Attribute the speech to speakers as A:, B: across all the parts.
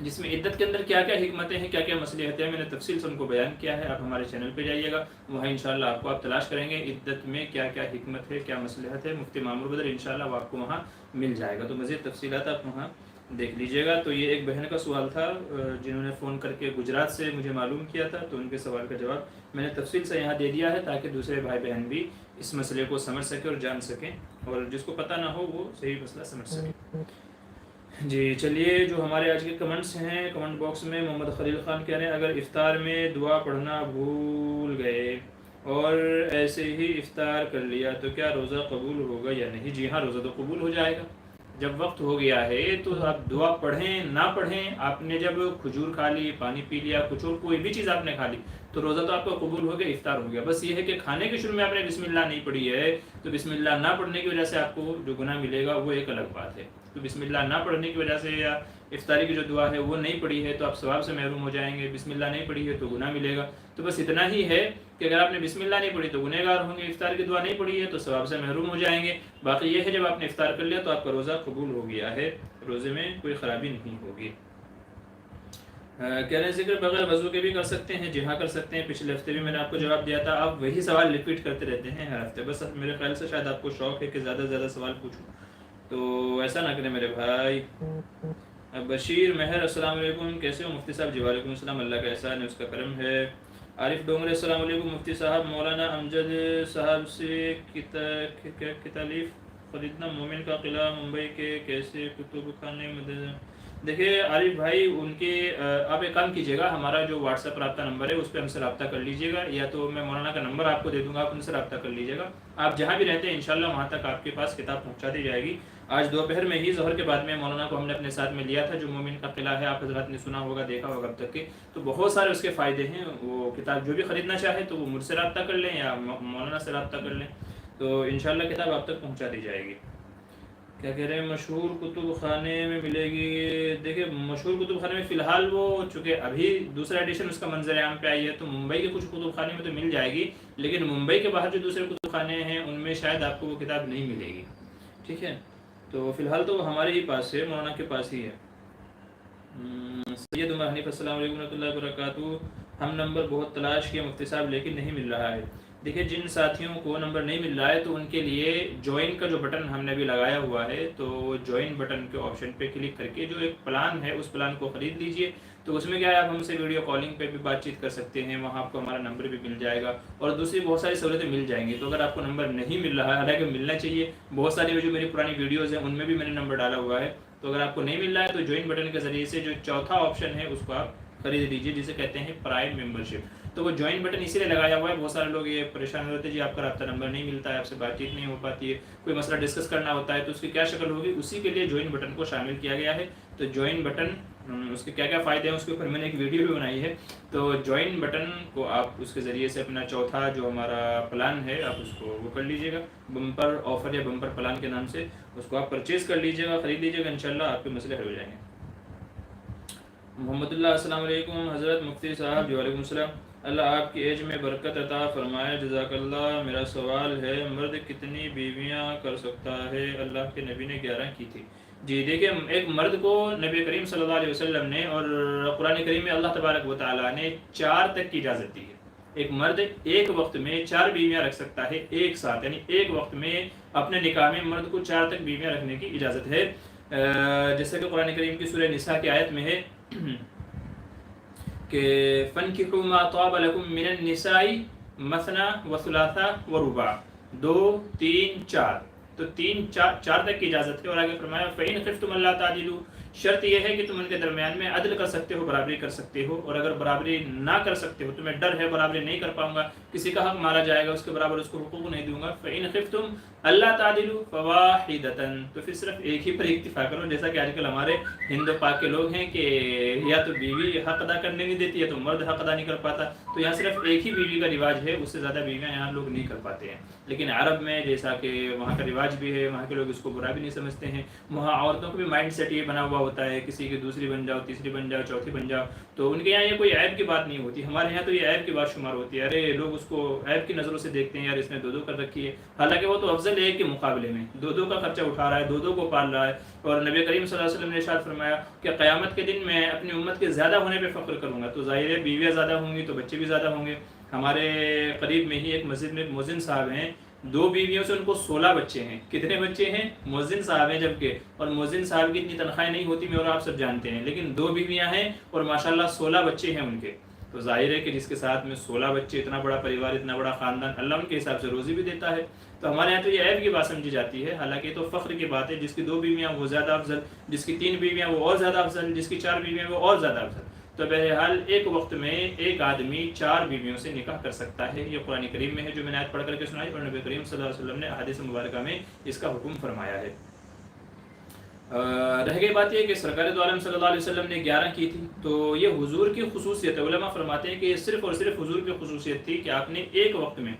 A: جس میں عدت کے اندر کیا کیا حکمتیں ہیں، کیا کیا مصلحتیں ہیں، میں نے تفصیل سے ان کو بیان کیا ہے. آپ ہمارے چینل پہ جائیے گا، وہاں انشاءاللہ آپ کو آپ تلاش کریں گے عدت میں کیا کیا حکمت ہے، کیا مصلحت ہے. مفتی مامور بدر انشاءاللہ وہ آپ کو وہاں مل جائے گا. تو مزید تفصیلات آپ وہاں دیکھ لیجیے گا. تو یہ ایک بہن کا سوال تھا جنہوں نے فون کر کے گجرات سے مجھے معلوم کیا تھا، تو ان کے سوال کا جواب میں نے تفصیل سے یہاں دے دیا ہے تاکہ دوسرے بھائی بہن بھی اس مسئلے کو سمجھ سکیں اور جان سکیں، اور جس کو پتہ نہ ہو وہ صحیح مسئلہ سمجھ سکے. جی چلیے، جو ہمارے آج کے کمنٹس ہیں کمنٹ باکس میں محمد خلیل خان کہہ رہے ہیں اگر افطار میں دعا پڑھنا بھول گئے اور ایسے ہی افطار کر لیا تو کیا روزہ قبول ہوگا یا نہیں؟ جی ہاں، روزہ تو قبول ہو جائے گا. جب وقت ہو گیا ہے تو آپ دعا پڑھیں نہ پڑھیں، آپ نے جب کھجور کھا لی، پانی پی لیا، کچھ اور کوئی بھی چیز آپ نے کھا لی تو روزہ تو آپ کا قبول ہو گیا، افطار ہو گیا. بس یہ ہے کہ کھانے کے شروع میں آپ نے بسم اللہ نہیں پڑھی ہے تو بسم اللہ نہ پڑھنے کی وجہ سے آپ کو جو گناہ ملے گا وہ ایک الگ بات ہے. تو بسم اللہ نہ پڑھنے کی وجہ سے یا افطاری کی جو دعا ہے وہ نہیں پڑھی ہے تو آپ ثواب سے محروم ہو جائیں گے. بسم اللہ نہیں پڑھی ہے تو گناہ ملے گا. تو بس اتنا ہی ہے کہ اگر آپ نے بسم اللہ نہیں پڑھی تو گنہگار ہوں گے، افطار کی دعا نہیں پڑھی ہے تو ثواب سے محروم ہو جائیں گے. باقی یہ ہے جب آپ نے افطار کر لیا تو آپ کا روزہ قبول ہو گیا ہے، روزے میں کوئی خرابی نہیں ہوگی. کہہ رہے ہیں ذکر بغیر وضو کے بھی کر سکتے ہیں؟ جی ہاں کر سکتے ہیں. پچھلے ہفتے بھی میں نے آپ کو جواب دیا تھا. آپ وہی سوال ریپیٹ کرتے رہتے ہیں ہر ہفتے. بس میرے خیال سے شاید آپ کو شوق ہے کہ زیادہ سے زیادہ سوال پوچھوں، تو ایسا نہ کریں میرے بھائی. بشیر مہر السلام علیکم، کیسے ہو مفتی صاحب؟ جی وعلیکم السلام، اللہ کا احسان ہے، اس کا کرم ہے. عارف ڈونگرے السلام علیکم مفتی صاحب، مولانا امجد صاحب سے کتالیف خریدنا مومن کا قلعہ ممبئی کے کیسے کتب خانے مدد؟ دیکھیے عارف بھائی، ان کے آپ ایک کام کیجیے گا، ہمارا جو واٹس ایپ رابطہ نمبر ہے اس پہ ہم سے رابطہ کر لیجیے گا، یا تو میں مولانا کا نمبر آپ کو دے دوں گا، آپ ان سے رابطہ کر لیجیے گا. آپ جہاں بھی رہتے ہیں انشاءاللہ وہاں تک آپ کے پاس کتاب پہنچا دی جائے گی. آج دوپہر میں ہی ظہر کے بعد میں مولانا کو ہم نے اپنے ساتھ میں لیا تھا، جو مومن کا قلعہ ہے، آپ حضرات نے سنا ہوگا، دیکھا ہوگا اب تک کے. تو بہت سارے اس کے فائدے ہیں. وہ کتاب جو بھی خریدنا چاہے تو وہ مجھ سے رابطہ کر لیں یا مولانا سے رابطہ کر لیں، تو انشاءاللہ کتاب آپ تک پہنچا دی جائے گی. کیا کہہ رہے ہیں مشہور کتب خانے میں ملے گی؟ دیکھیں مشہور کتب خانے میں فی الحال وہ چونکہ ابھی دوسرا ایڈیشن اس کا منظر عام پہ آئی ہے تو ممبئی کے کچھ کتب خانے میں تو مل جائے گی، لیکن ممبئی کے باہر جو دوسرے کتب خانے ہیں ان میں شاید آپ کو وہ کتاب نہیں ملے گی. ٹھیک ہے، تو فی الحال تو ہمارے ہی پاس ہے، مولانا کے پاس ہی ہے. سید عمر حنیف السلام علیکم ورحمۃ اللہ وبرکاتہ. ہم نمبر بہت تلاش کیا مفتی صاحب لیکن نہیں مل رہا ہے. دیکھیں جن ساتھیوں کو نمبر نہیں مل رہا ہے تو ان کے لیے جوائن کا جو بٹن ہم نے بھی لگایا ہوا ہے، تو جوائن بٹن کے آپشن پہ کلک کر کے جو ایک پلان ہے اس پلان کو خرید لیجئے. تو اس میں کیا ہے، آپ ہم سے ویڈیو کالنگ پہ بھی بات چیت کر سکتے ہیں، وہاں آپ کو ہمارا نمبر بھی مل جائے گا اور دوسری بہت ساری سہولتیں مل جائیں گی. تو اگر آپ کو نمبر نہیں مل رہا ہے، حالانکہ ملنا چاہیے، بہت ساری جو میری پرانی ویڈیوز ہیں ان میں بھی میں نے نمبر ڈالا ہوا ہے، تو اگر آپ کو نہیں مل رہا ہے تو جوائن بٹن کے ذریعے سے جو چوتھا آپشن ہے اس کو آپ خرید لیجیے، جسے کہتے ہیں پرائم ممبرشپ. تو وہ جوائن بٹن اسی لیے لگایا ہوا ہے. بہت سارے لوگ یہ پریشان ہوتے ہیں جی آپ کا رابطہ نمبر نہیں ملتا ہے، آپ سے بات چیت نہیں ہو پاتی ہے، کوئی مسئلہ ڈسکس کرنا ہوتا ہے تو اس کی کیا شکل ہوگی، اسی کے لیے جوائن بٹن کو شامل کیا گیا ہے. تو جوائن بٹن اس کے کیا کیا فائدے ہیں اس کے اوپر میں نے ایک ویڈیو بھی بنائی ہے. تو جوائن بٹن کو آپ اس کے ذریعے سے اپنا چوتھا جو ہمارا پلان ہے آپ اس کو وہ کر لیجیے گا، بمپر آفر یا بمپر پلان کے نام سے اس کو آپ پرچیز کر لیجیے گا، خرید لیجیے گا، انشاءاللہ آپ کے مسئلے حل ہو جائیں گے. محمد اللہ السلام علیکم حضرت مفتی صاحب. جی وعلیکم السلام، اللہ آپ کی ایج میں برکت عطا فرمائے، جزاک اللہ. میرا سوال ہے مرد کتنی بیویاں کر سکتا ہے؟ اللہ کے نبی نے 11 کی تھی. جی دیکھیں ایک مرد کو نبی کریم صلی اللہ علیہ وسلم نے اور قرآن کریم میں اللہ تبارک و تعالیٰ نے 4 تک کی اجازت دی ہے. ایک مرد ایک وقت میں 4 بیویاں رکھ سکتا ہے ایک ساتھ، یعنی ایک وقت میں اپنے نکاح میں مرد کو 4 تک بیویاں رکھنے کی اجازت ہے. جیسا کہ قرآن کریم کی سورہ نساء کی آیت میں ہے کہ فَانْكِحُوا مَا طَابَ لَكُم مِّنَ النِّسَاءِ مَثْنَىٰ وَثُلَاثَ وَرُبَاعَ، 2 3 4، تو 3 4 تک کی اجازت ہے. اور آگے فرمایا فَإِنْ خِفْتُمْ أَلَّا تَعْدِلُوا، شرط یہ ہے کہ تم ان کے درمیان میں عدل کر سکتے ہو، برابری کر سکتے ہو. اور اگر برابری نہ کر سکتے ہو، تمہیں ڈر ہے برابری نہیں کر پاؤں گا، کسی کا حق مارا جائے گا، اس کے برابر اس کو حقوق نہیں دوں گا، فَإِنْ خِفْتُمْ أَلَّا تَعْدِلُوا فَوَاحِدَةً، تو پھر صرف ایک ہی پر اکتفا کرو. جیسا کہ آج کل ہمارے ہند پاک کے لوگ ہیں کہ یا تو بیوی حق ادا کرنے نہیں دیتی ہے تو مرد حق ادا نہیں کر پاتا، تو یہاں صرف ایک ہی بیوی کا رواج ہے، اس سے زیادہ بیویاں یہاں لوگ نہیں کر پاتے ہیں. لیکن عرب میں جیسا کہ وہاں کا رواج بھی ہے، وہاں کے لوگ اس کو برا بھی نہیں سمجھتے ہیں، وہاں عورتوں کو بھی مائنڈ سیٹ یہ بنا ہوا ہوتا ہے، کسی کی دوسری بن جاؤ، تیسری بن جاؤ، چوتھی بن جاؤ، تو ان کے یہاں یہ کوئی عیب کی بات نہیں ہوتی. ہمارے یہاں تو یہ عیب کی بات شمار ہوتی ہے. ارے لوگ اس کو عیب کی نظروں سے دیکھتے ہیں، یار اس نے 2 کر رکھی ہے. حالانکہ وہ تو افضل ہے کے مقابلے میں 2 کا خرچہ اٹھا رہا ہے، 2 کو پال رہا ہے. اور نبی کریم صلی اللہ علیہ وسلم نے ارشاد فرمایا کہ قیامت کے دن میں اپنی امت کے زیادہ ہونے پہ فخر کروں گا. تو ظاہر ہے بیویاں زیادہ ہوں گی تو بچے بھی زیادہ ہوں گے. ہمارے قریب میں ہی ایک مسجد میں مؤذن صاحب ہیں، 2 بیویوں سے ان کو 16 بچے ہیں. کتنے بچے ہیں؟ مؤذن صاحب ہیں جبکہ، اور مؤذن صاحب کی اتنی تنخواہیں نہیں ہوتی، میں اور آپ سب جانتے ہیں، لیکن 2 بیویاں ہیں اور ماشاءاللہ 16 بچے ہیں ان کے. تو ظاہر ہے کہ جس کے ساتھ میں 16 بچے، اتنا بڑا پریوار، اتنا بڑا خاندان، اللہ ان کے حساب سے روزی بھی دیتا ہے. تو ہمارے یہاں تو یہ عیب کی بات سمجھی جاتی ہے، حالانکہ تو فخر کی بات ہے. جس کی 2 بیویاں وہ زیادہ افضل، جس کی 3 بیویاں وہ اور زیادہ افضل، جس کی 4 بیویاں وہ اور زیادہ افضل. تو بہرحال ایک وقت میں ایک آدمی 4 بیویوں سے نکاح کر سکتا ہے. یہ قرآن کریم میں ہے جو میں نے آیت پڑھ کر کے سنائی، اور نبی کریم صلی اللہ علیہ وسلم نے احادیث مبارکہ میں اس کا حکم فرمایا ہے. رہ گئی بات یہ کہ سرکار دو عالم صلی اللہ علیہ وسلم نے 11 کی تھی، تو یہ حضور کی خصوصیت ہے. علماء فرماتے ہیں کہ یہ صرف اور صرف حضور کی خصوصیت تھی کہ آپ نے ایک وقت میں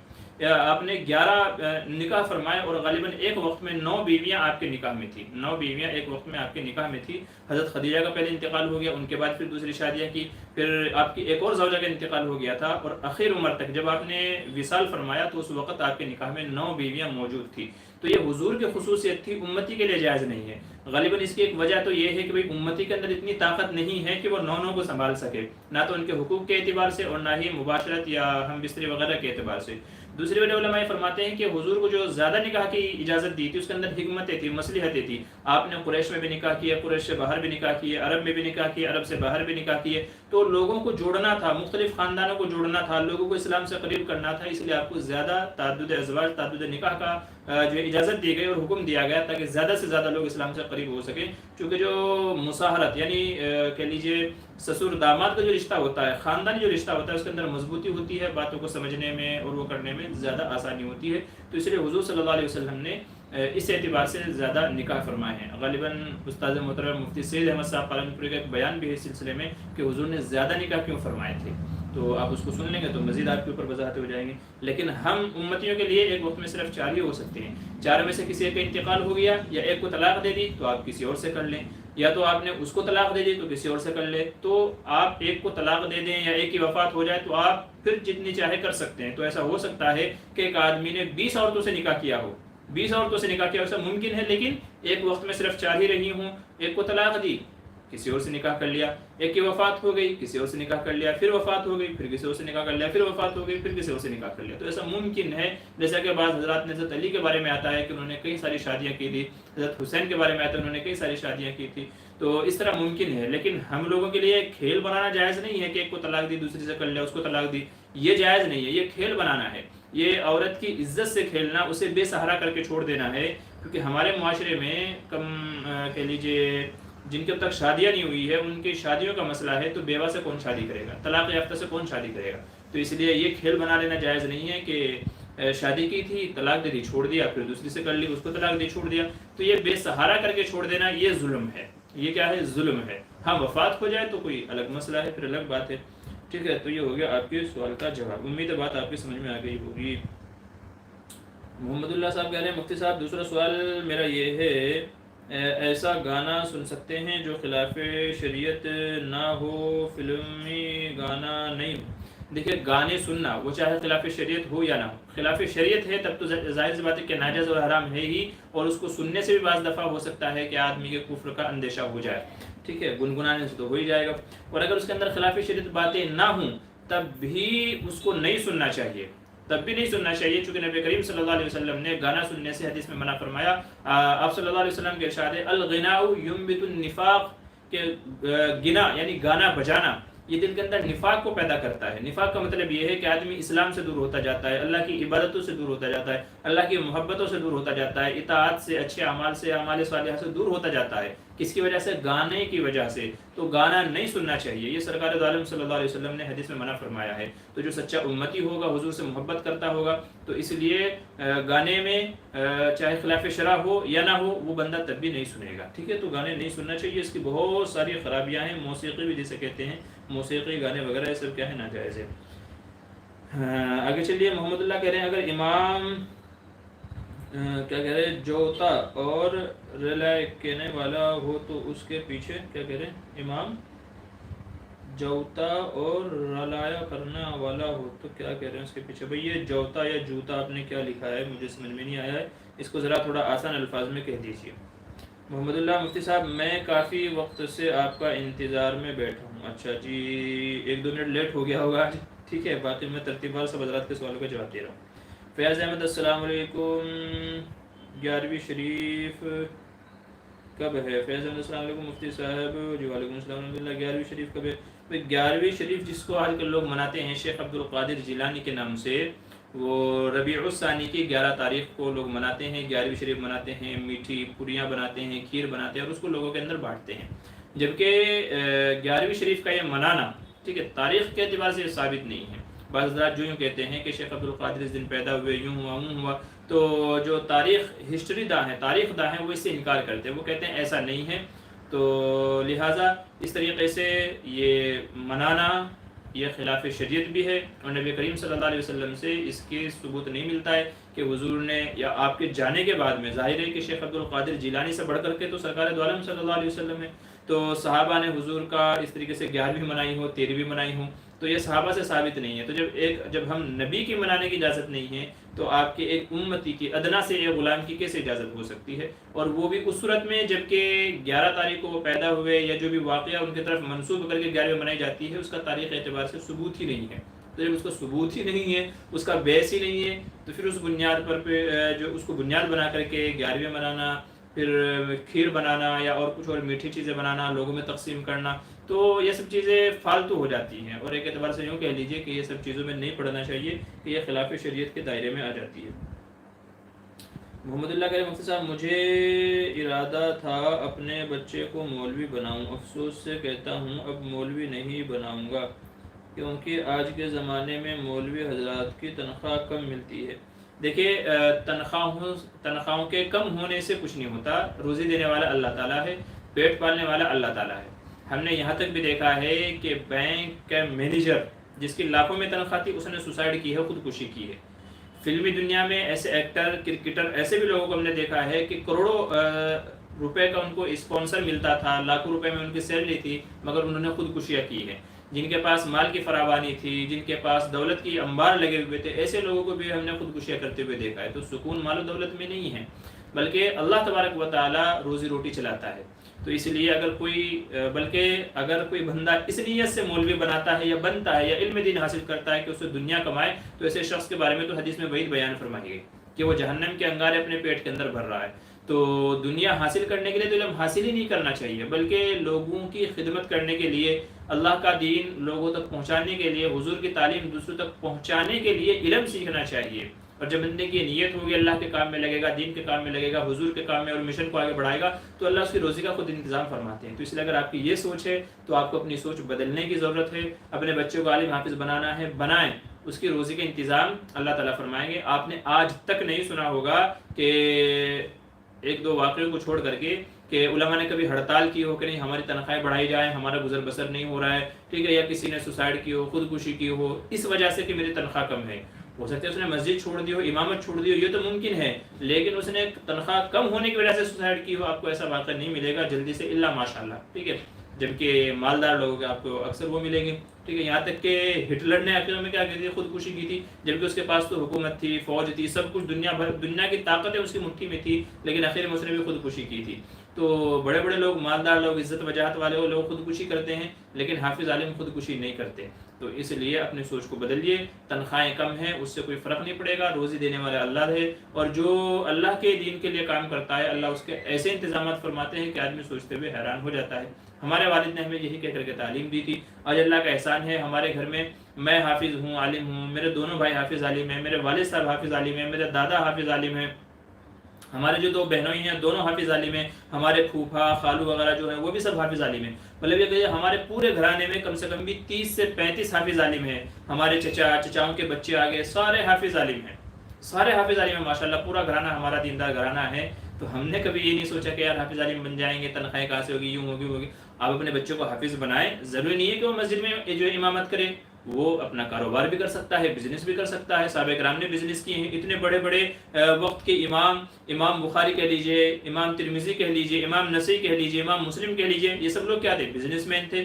A: آپ نے 11 نکاح فرمائے، اور غالباً ایک وقت میں 9 بیویاں آپ کے نکاح میں تھی. 9 بیویاں ایک وقت میں آپ کے نکاح میں تھی. حضرت خدیجہ کا پہلے انتقال ہو گیا، ان کے بعد پھر دوسری شادیاں کی، پھر آپ کی ایک اور زوجہ کا انتقال ہو گیا تھا، اور آخر عمر تک جب آپ نے وصال فرمایا تو اس وقت آپ کے نکاح میں 9 بیویاں موجود تھی. تو یہ حضور کی خصوصیت تھی، امتی کے لیے جائز نہیں ہے. غالباً اس کی ایک وجہ تو یہ ہے کہ بھئی امتی کے اندر اتنی طاقت نہیں ہے کہ وہ 9 کو سنبھال سکے، نہ تو ان کے حقوق کے اعتبار سے اور نہ ہی مباشرت یا ہم بستری وغیرہ کے اعتبار سے. دوسری وجہ علماء فرماتے ہیں کہ حضور کو جو زیادہ نکاح کی اجازت دی تھی اس کے اندر حکمتیں تھی، مصلحتیں تھی. آپ نے قریش میں بھی نکاح کیا، قریش سے باہر بھی نکاح کیے، عرب میں بھی نکاح کیے، عرب سے باہر بھی نکاح کیے. تو لوگوں کو جوڑنا تھا، مختلف خاندانوں کو جوڑنا تھا، لوگوں کو اسلام سے قریب کرنا تھا، اس لیے آپ کو زیادہ تعدد ازواج، تعدد نکاح کا جو اجازت دی گئی اور حکم دیا گیا تاکہ زیادہ سے زیادہ لوگ اسلام سے قریب ہو سکیں. چونکہ جو مصاہرت یعنی کہہ لیجیے سسر داماد کا جو رشتہ ہوتا ہے، خاندانی جو رشتہ ہوتا ہے، اس کے اندر مضبوطی ہوتی ہے، باتوں کو سمجھنے میں اور وہ کرنے میں زیادہ آسانی ہوتی ہے. تو اس لیے حضور صلی اللہ علیہ وسلم نے اس اعتبار سے زیادہ نکاح فرمائے ہیں. غالباً استاد محترم مفتی سید احمد صاحب پالنپوری کا ایک بیان بھی ہے اس سلسلے میں کہ حضور نے زیادہ نکاح کیوں فرمائے تھے. تو آپ اس کو سن لیں گے تو مزید آپ کے اوپر وضاحت ہو جائیں گے. لیکن ہم امتیوں کے لیے ایک وقت میں صرف 4 ہی ہو سکتے ہیں. 4 میں سے کسی ایک کا انتقال ہو گیا، یا ایک کو طلاق دے دی تو آپ کسی اور سے کر لیں، یا تو آپ نے اس کو طلاق دے دی تو کسی اور سے کر لیں. تو آپ ایک کو طلاق دے دیں یا ایک کی وفات ہو جائے تو آپ پھر جتنی چاہے کر سکتے ہیں. تو ایسا ہو سکتا ہے کہ ایک آدمی نے 20 عورتوں سے نکاح کیا ہو، 20 عورتوں سے نکاح کیا، ایسا ممکن ہے، لیکن ایک وقت میں صرف 4 ہی رہی ہوں. ایک کو طلاق دی، کسی اور سے نکاح کر لیا، ایک کی وفات ہو گئی، کسی اور سے نکاح کر لیا، پھر وفات ہو گئی، پھر کسی اور سے نکاح کر لیا، پھر وفات ہو گئی، پھر کسی اور سے نکاح کر لیا. تو ایسا ممکن ہے. جیسا کہ بعض حضرات نے حضرت علی کے بارے میں آتا ہے کہ انہوں نے کئی ساری شادیاں کی تھی، حضرت حسین کے بارے میں آتا ہے انہوں نے کئی ساری شادیاں کی تھی. تو اس طرح ممکن ہے، لیکن ہم لوگوں کے لیے کھیل بنانا جائز نہیں ہے کہ ایک کو طلاق دی دوسری سے کر لیا، اس کو طلاق دی. یہ جائز نہیں ہے، یہ کھیل بنانا ہے. یہ عورت کی عزت سے کھیلنا، اسے بے سہارا کر کے چھوڑ دینا ہے. کیونکہ ہمارے معاشرے میں کہہ لیجیے جن کے اب تک شادیاں نہیں ہوئی ہے ان کی شادیوں کا مسئلہ ہے. تو بیوہ سے کون شادی کرے گا؟ طلاق یافتہ سے کون شادی کرے گا؟ تو اس لیے یہ کھیل بنا لینا جائز نہیں ہے کہ شادی کی تھی، طلاق دے دی، چھوڑ دیا، پھر دوسری سے کر لی، اس کو طلاق دی، چھوڑ دیا. تو یہ بے سہارا کر کے چھوڑ دینا یہ ظلم ہے. یہ کیا ہے؟ ظلم ہے. ہاں وفات ہو جائے تو کوئی الگ مسئلہ ہے، پھر الگ بات ہے. ٹھیک ہے، تو یہ ہو گیا آپ کے سوال کا جواب. امید ہے بات آپ کی سمجھ میں آ گئی ہوگی. محمد اللہ صاحب کہہ رہے ہیں مفتی صاحب دوسرا سوال میرا یہ ہے، ایسا گانا سن سکتے ہیں جو خلاف شریعت نہ ہو، فلمی گانا نہیں ہو؟ دیکھیں گانے سننا وہ چاہے خلاف شریعت ہو یا نہ ہو، خلاف شریعت ہے تب تو ظاہر سی بات ہے کہ ناجائز اور حرام ہے ہی، اور اس کو سننے سے بھی بعض دفعہ ہو سکتا ہے کہ آدمی کے کفر کا اندیشہ ہو جائے. ٹھیک ہے، گنگنانے سے تو ہو ہی جائے گا. اور اگر اس کے اندر خلاف شریعت باتیں نہ ہوں تب بھی اس کو نہیں سننا چاہیے، تب بھی نہیں سننا چاہیے. چونکہ نبی کریم صلی اللہ علیہ وسلم نے گانا سننے سے حدیث میں منع فرمایا. آپ صلی اللہ علیہ وسلم کے ارشاد ہے الغناء ينبت النفاق، کہ گنا یعنی گانا بجانا یہ دل کے اندر نفاق کو پیدا کرتا ہے. نفاق کا مطلب یہ ہے کہ آدمی اسلام سے دور ہوتا جاتا ہے، اللہ کی عبادتوں سے دور ہوتا جاتا ہے، اللہ کی محبتوں سے دور ہوتا جاتا ہے، اطاعت سے، اچھے اعمال سے، اعمال صالحہ سے دور ہوتا جاتا ہے. کس کی وجہ سے؟ گانے کی وجہ سے. تو گانا نہیں سننا چاہیے، یہ سرکار دو عالم صلی اللہ علیہ وسلم نے حدیث میں منع فرمایا ہے. تو جو سچا امتی ہوگا، حضور سے محبت کرتا ہوگا، تو اس لیے گانے میں چاہے خلاف شرع ہو یا نہ ہو وہ بندہ تب بھی نہیں سنے گا. ٹھیک ہے، تو گانے نہیں سننا چاہیے. اس کی بہت ساری خرابیاں ہیں. موسیقی بھی جسے کہتے ہیں، موسیقی گانے وغیرہ یہ سب کیا ہے؟ ناجائز ہے. آگے چلیے. محمد اللہ کہہ رہے ہیں اگر امام کیا کہہ رہے ہیں، جوتا اور رلائے کہنے والا ہو تو اس کے پیچھے کیا کہہ رہے ہیں امام، جوتا اور رلایا کرنا والا ہو تو کیا کہہ رہے ہیں اس کے پیچھے؟ بھئی یہ جوتا یا جوتا آپ نے کیا لکھا ہے مجھے سمجھ میں نہیں آیا ہے، اس کو ذرا تھوڑا آسان الفاظ میں کہہ دیجیے۔ محمد اللہ مفتی صاحب میں کافی وقت سے آپ کا انتظار میں بیٹھا ہوں۔ اچھا جی، 1-2 منٹ لیٹ ہو گیا ہوگا، ٹھیک ہے، باقی میں ترتیب وار سب حضرات کے سوالوں کا جواب دے رہا ہوں۔ فیاض احمد السلام علیکم، 11ویں شریف کب ہے؟ فیض احمد السلام علیکم مفتی صاحب، جی وعلیکم السلام ورحمۃ اللہ، 11ویں شریف کب ہے؟ 11ویں شریف جس کو آج کل لوگ مناتے ہیں شیخ عبد القادر جیلانی کے نام سے، وہ ربیع الثانی کی 11 تاریخ کو لوگ مناتے ہیں، 11ویں شریف مناتے ہیں، میٹھی پوریاں بناتے ہیں، کھیر بناتے ہیں اور اس کو لوگوں کے اندر بانٹتے ہیں، جبکہ 11ویں شریف کا یہ منانا ٹھیک ہے تاریخ کے اعتبار سے ثابت نہیں ہے۔ بعض حضرات جو یوں کہتے ہیں کہ شیخ عبد القادر اس دن پیدا ہوئے، یوں ہوا یوں ہوا، تو جو تاریخ ہسٹری داں ہیں، تاریخ داں ہیں، وہ اس سے انکار کرتے ہیں، وہ کہتے ہیں ایسا نہیں ہے، تو لہٰذا اس طریقے سے یہ منانا یہ خلاف شریعت بھی ہے، اور نبی کریم صلی اللہ علیہ وسلم سے اس کے ثبوت نہیں ملتا ہے کہ حضور نے یا آپ کے جانے کے بعد میں، ظاہر ہے کہ شیخ عبد القادر جیلانی سے بڑھ کر کے تو سرکار دو عالم صلی اللہ علیہ وسلم ہے، تو صحابہ نے حضور کا اس طریقے سے 11ویں منائی ہو، 13ویں منائی ہو، تو یہ صحابہ سے ثابت نہیں ہے۔ تو جب ہم نبی کی منانے کی اجازت نہیں ہے تو آپ کے ایک امتی کی ادنا سے ایک غلام کی کیسے اجازت ہو سکتی ہے؟ اور وہ بھی اس صورت میں جب کہ 11 تاریخ کو وہ پیدا ہوئے، یا جو بھی واقعہ ان کی طرف منسوب کر کے 11ویں منائی جاتی ہے اس کا تاریخ اعتبار سے ثبوت ہی نہیں ہے۔ تو جب اس کا ثبوت ہی نہیں ہے، اس کا بیس ہی نہیں ہے، تو پھر اس بنیاد پر جو اس کو بنیاد بنا کر کے 11ویں منانا، پھر کھیر بنانا یا اور کچھ اور میٹھی چیزیں بنانا، لوگوں میں تقسیم کرنا، تو یہ سب چیزیں فالتو ہو جاتی ہیں، اور ایک اعتبار سے یوں کہہ لیجئے کہ یہ سب چیزوں میں نہیں پڑھنا چاہیے کہ یہ خلاف شریعت کے دائرے میں آ جاتی ہے۔ محمد اللہ کہہ رہے مفتی صاحب مجھے ارادہ تھا اپنے بچے کو مولوی بناؤں، افسوس سے کہتا ہوں اب مولوی نہیں بناؤں گا، کیونکہ آج کے زمانے میں مولوی حضرات کی تنخواہ کم ملتی ہے۔ دیکھیے تنخواہوں کے کم ہونے سے کچھ نہیں ہوتا، روزی دینے والا اللہ تعالیٰ ہے، پیٹ پالنے والا اللہ تعالیٰ ہے۔ ہم نے یہاں تک بھی دیکھا ہے کہ بینک کا مینیجر جس کی لاکھوں میں تنخواہ تھی، اس نے سوسائڈ کی ہے، خودکشی کی ہے۔ فلمی دنیا میں ایسے ایکٹر، کرکٹر، ایسے بھی لوگوں کو ہم نے دیکھا ہے کہ کروڑوں روپے کا ان کو اسپانسر ملتا تھا، لاکھوں روپے میں ان کی سیلری تھی، مگر انہوں نے خودکشیاں کی ہیں۔ جن کے پاس مال کی فراوانی تھی، جن کے پاس دولت کی انبار لگے ہوئے تھے، ایسے لوگوں کو بھی ہم نے خودکشیاں کرتے ہوئے دیکھا ہے۔ تو سکون مال و دولت میں نہیں ہے، بلکہ اللہ تبارک و تعالیٰ روزی روٹی چلاتا ہے۔ تو اس لیے اگر کوئی بندہ اس نیت سے مولوی بناتا ہے یا بنتا ہے یا علم دین حاصل کرتا ہے کہ اسے دنیا کمائے، تو ایسے شخص کے بارے میں تو حدیث میں وعید بیان فرمائی گئی کہ وہ جہنم کے انگارے اپنے پیٹ کے اندر بھر رہا ہے۔ تو دنیا حاصل کرنے کے لیے تو علم حاصل ہی نہیں کرنا چاہیے، بلکہ لوگوں کی خدمت کرنے کے لیے، اللہ کا دین لوگوں تک پہنچانے کے لیے، حضور کی تعلیم دوسروں تک پہنچانے کے لیے علم سیکھنا چاہیے۔ اور جب بندے کی نیت ہوگی اللہ کے کام میں لگے گا، دین کے کام میں لگے گا، حضور کے کام میں اور مشن کو آگے بڑھائے گا، تو اللہ اس کی روزی کا خود انتظام فرماتے ہیں۔ تو اس لیے اگر آپ کی یہ سوچ ہے تو آپ کو اپنی سوچ بدلنے کی ضرورت ہے۔ اپنے بچوں کو عالم حافظ بنانا ہے، بنائیں، اس کی روزی کا انتظام اللہ تعالیٰ فرمائیں گے۔ آپ نے آج تک نہیں سنا ہوگا کہ 1-2 واقعوں کو چھوڑ کر کے کہ علماء نے کبھی ہڑتال کی ہو کہ نہیں ہماری تنخواہیں بڑھائی جائیں، ہمارا گزر بسر نہیں ہو رہا ہے، ٹھیک ہے، یا کسی نے سوسائڈ کی ہو، خودکشی کی ہو اس وجہ سے کہ میری تنخواہ کم ہے۔ ہو سکتا ہے اس نے مسجد چھوڑ دی ہو، امامت چھوڑ دی ہو، یہ تو ممکن ہے، لیکن اس نے تنخواہ کم ہونے کی وجہ سے سوسائڈ کی ہو، آپ کو ایسا واقعہ نہیں ملے گا جلدی سے، الا ماشاءاللہ، ٹھیک ہے، جبکہ مالدار لوگوں کے آپ کو اکثر وہ ملیں گے، ٹھیک ہے۔ یہاں تک کہ ہٹلر نے آخر میں کیا کہتی ہے، خودکشی کی تھی، جبکہ اس کے پاس تو حکومت تھی، فوج تھی، سب کچھ، دنیا کی طاقتیں اس کی مٹھی میں تھی، لیکن آخر میں اس نے بھی خودکشی کی تھی۔ تو بڑے بڑے لوگ، مالدار لوگ، عزت وجاہت والے وہ لوگ خودکشی کرتے ہیں، لیکن حافظ عالم خودکشی نہیں کرتے۔ تو اس لیے اپنی سوچ کو بدلیے، تنخواہیں کم ہیں اس سے کوئی فرق نہیں پڑے گا، روزی دینے والا اللہ ہے، اور جو اللہ کے دین کے لیے کام کرتا ہے اللہ اس کے ایسے انتظامات فرماتے ہیں کہ آدمی سوچتے ہوئے حیران ہو جاتا ہے۔ ہمارے والد نے ہمیں یہی کہہ کر کے تعلیم دی تھی۔ آج اللہ کا احسان ہے، ہمارے گھر میں میں حافظ ہوں، عالم ہوں، میرے دونوں بھائی حافظ عالم ہیں، میرے والد صاحب حافظ عالم ہیں، میرے دادا حافظ عالم ہیں، ہمارے جو 2 بہنوئی ہیں دونوں حافظ عالم ہیں، ہمارے پھوپھا خالو وغیرہ جو ہیں وہ بھی سب حافظ عالم ہیں۔ مطلب یہ کہ ہمارے پورے گھرانے میں کم سے کم بھی 30 سے 35 حافظ عالم ہیں۔ ہمارے چچاؤں کے بچے آگے سارے حافظ عالم ہیں، سارے حافظ عالم ہیں ماشاءاللہ، پورا گھرانہ ہمارا دیندار گھرانہ ہے۔ تو ہم نے کبھی یہ نہیں سوچا کہ یار حافظ عالم بن جائیں گے، تنخواہیں کہاں سے ہوگی، یوں ہوگی۔ آپ اپنے بچوں کو حافظ بنائیں، ضروری نہیں ہے کہ وہ مسجد میں جو امامت کرے، وہ اپنا کاروبار بھی کر سکتا ہے، بزنس بھی کر سکتا ہے۔ صحابہ کرام نے بزنس کیے ہیں، اتنے بڑے بڑے وقت کے امام بخاری کہہ لیجئے، امام ترمذی کہہ لیجئے، امام نسائی کہہ لیجئے، امام مسلم کہہ لیجئے، یہ سب لوگ کیا تھے؟ بزنس مین تھے،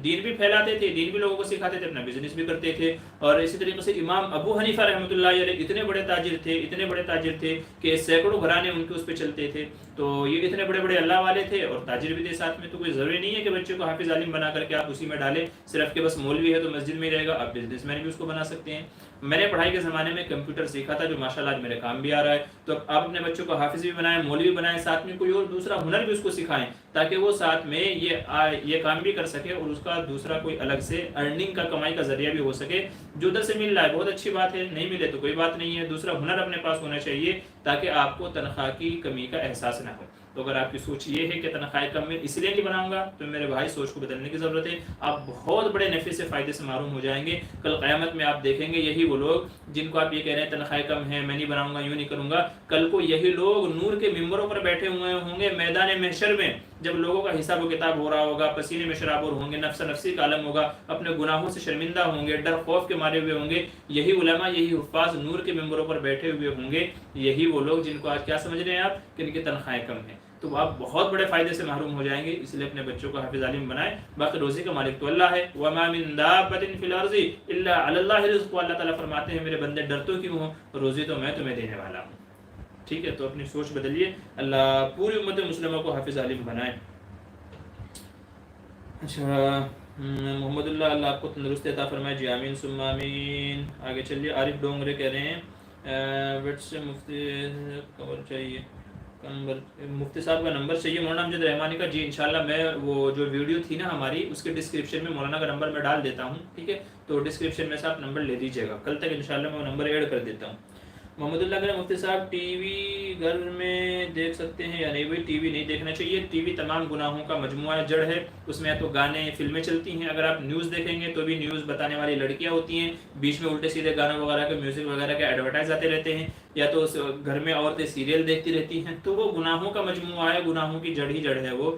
A: دین بھی پھیلاتے تھے، دین بھی لوگوں کو سکھاتے تھے، اپنا بزنس بھی کرتے تھے۔ اور اسی طریقے سے امام ابو حنیفہ رحمۃ اللہ علیہ اتنے بڑے تاجر تھے کہ سینکڑوں گھرانے ان کے اس پہ چلتے تھے۔ تو یہ اتنے بڑے بڑے اللہ والے تھے اور تاجر بھی تھے ساتھ میں۔ تو کوئی ضروری نہیں ہے کہ بچے کو حافظ عالم بنا کر کے آپ اسی میں ڈالیں، صرف کہ بس مولوی ہے تو مسجد میں رہے گا، آپ بزنس مین بھی اس کو بنا سکتے ہیں۔ میں نے پڑھائی کے زمانے میں کمپیوٹر سیکھا تھا، جو ماشاءاللہ آج میرے کام بھی آ رہا ہے۔ تو آپ اپنے بچوں کو حافظ بھی بنائیں، مولوی بھی بنائیں، ساتھ میں کوئی اور دوسرا ہنر بھی اس کو سکھائیں، تاکہ وہ ساتھ میں یہ کام بھی کر سکے اور اس کا دوسرا کوئی الگ سے ارننگ کا، کمائی کا ذریعہ بھی ہو سکے۔ جو ادھر سے مل رہا ہے بہت اچھی بات ہے، نہیں ملے تو کوئی بات نہیں ہے، دوسرا ہنر اپنے پاس ہونا چاہیے تاکہ آپ کو تنخواہ کی کمی کا احساس نہ ہو۔ تو اگر آپ کی سوچ یہ ہے کہ تنخواہ کم میں اس لیے نہیں بناؤں گا، تو میرے بھائی سوچ کو بدلنے کی ضرورت ہے۔ آپ بہت بڑے نفع سے، فائدے سے محروم ہو جائیں گے۔ کل قیامت میں آپ دیکھیں گے یہی وہ لوگ جن کو آپ یہ کہہ رہے ہیں تنخواہ کم ہے، میں نہیں بناؤں گا، یوں نہیں کروں گا، کل کو یہی لوگ نور کے ممبروں پر بیٹھے ہوئے ہوں گے میدان محشر میں، جب لوگوں کا حساب و کتاب ہو رہا ہوگا، پسینے میں شرابور ہوں گے، نفس نفسی کا عالم ہوگا، اپنے گناہوں سے شرمندہ ہوں گے، ڈر خوف کے مارے ہوئے ہوں گے، یہی علماء، یہی حفاظ نور کے ممبروں پر بیٹھے ہوئے ہوں گے، یہی وہ لوگ جن کو آج کیا سمجھ رہے ہیں آپ کہ ان کی تنخواہیں کم ہیں۔ تو آپ بہت بڑے فائدے سے محروم ہو جائیں گے، اس لیے اپنے بچوں کو حافظ عالم بنائیں۔ باقی روزی کا مالک تو اللہ ہے، وما من دابۃ فی الارض الا علی اللہ رزقها، اللہ تعالیٰ فرماتے ہیں میرے بندے ڈرتو کیوں ہو، روزی تو میں تمہیں دینے والا ہوں۔ ٹھیک ہے، تو اپنی سوچ بدلیے، اللہ پوری امت مسلمہ کو حافظ عالم بنائے۔ اچھا، محمد اللہ آپ کو تندرست عطا فرمائے، جی آمین ثم آمین۔ آگے چلیے، عارف ڈونگرے کہہ رہے ہیں ویٹ سے مفتی کور چاہیے، مفتی صاحب کا نمبر چاہیے مولانا امجد رحمانی کا۔ جی انشاءاللہ میں وہ جو ویڈیو تھی نا ہماری، اس کے ڈسکرپشن میں مولانا کا نمبر میں ڈال دیتا ہوں، ٹھیک ہے، تو ڈسکرپشن میں سے آپ نمبر لے لیجیے گا، کل تک انشاءاللہ میں وہ نمبر ایڈ کر دیتا ہوں۔ محمد اللہ کہہ مفتی صاحب ٹی وی گھر میں دیکھ سکتے ہیں یا نہیں؟ بھائی ٹی وی نہیں دیکھنا چاہیے، ٹی وی تمام گناہوں کا مجموعہ جڑ ہے، اس میں تو گانے فلمیں چلتی ہیں، اگر آپ نیوز دیکھیں گے تو بھی نیوز بتانے والی لڑکیاں ہوتی ہیں، بیچ میں الٹے سیدھے گانوں وغیرہ کے، میوزک وغیرہ کے ایڈورٹائز آتے رہتے ہیں، یا تو گھر میں عورتیں سیریل دیکھتی رہتی ہیں، تو وہ گناہوں کا مجموعہ ہے، گناہوں کی جڑ ہی جڑ ہے وہ،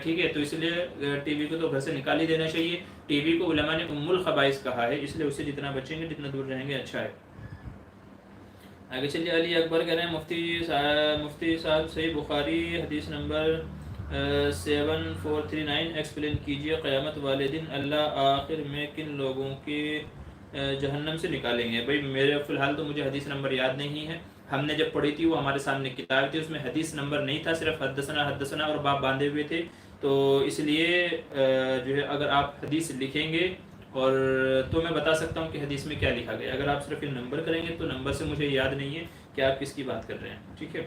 A: ٹھیک ہے۔ تو اس لیے ٹی وی کو تو گھر سے نکال ہی دینا چاہیے۔ ٹی وی کو علماء نے ام الخبائث کہا ہے، اس لیے اسے جتنا بچیں گے جتنا دور رہیں گے اچھا ہے۔ آگے چلیے، علی اکبر کہہ رہے ہیں مفتی صاحب صحیح بخاری حدیث نمبر 7439 ایکسپلین کیجئے، قیامت والے دن اللہ آخر میں کن لوگوں کے جہنم سے نکالیں گے؟ بھائی میرے فی الحال تو مجھے حدیث نمبر یاد نہیں ہے، ہم نے جب پڑھی تھی وہ ہمارے سامنے کتاب تھی، اس میں حدیث نمبر نہیں تھا، صرف حدثنا اور باب باندھے ہوئے تھے، تو اس لیے جو ہے اگر آپ حدیث لکھیں گے اور تو میں بتا سکتا ہوں کہ حدیث میں کیا لکھا گیا، اگر آپ صرف نمبر کریں گے تو نمبر سے مجھے یاد نہیں ہے کہ آپ کس کی بات کر رہے ہیں، ٹھیک ہے۔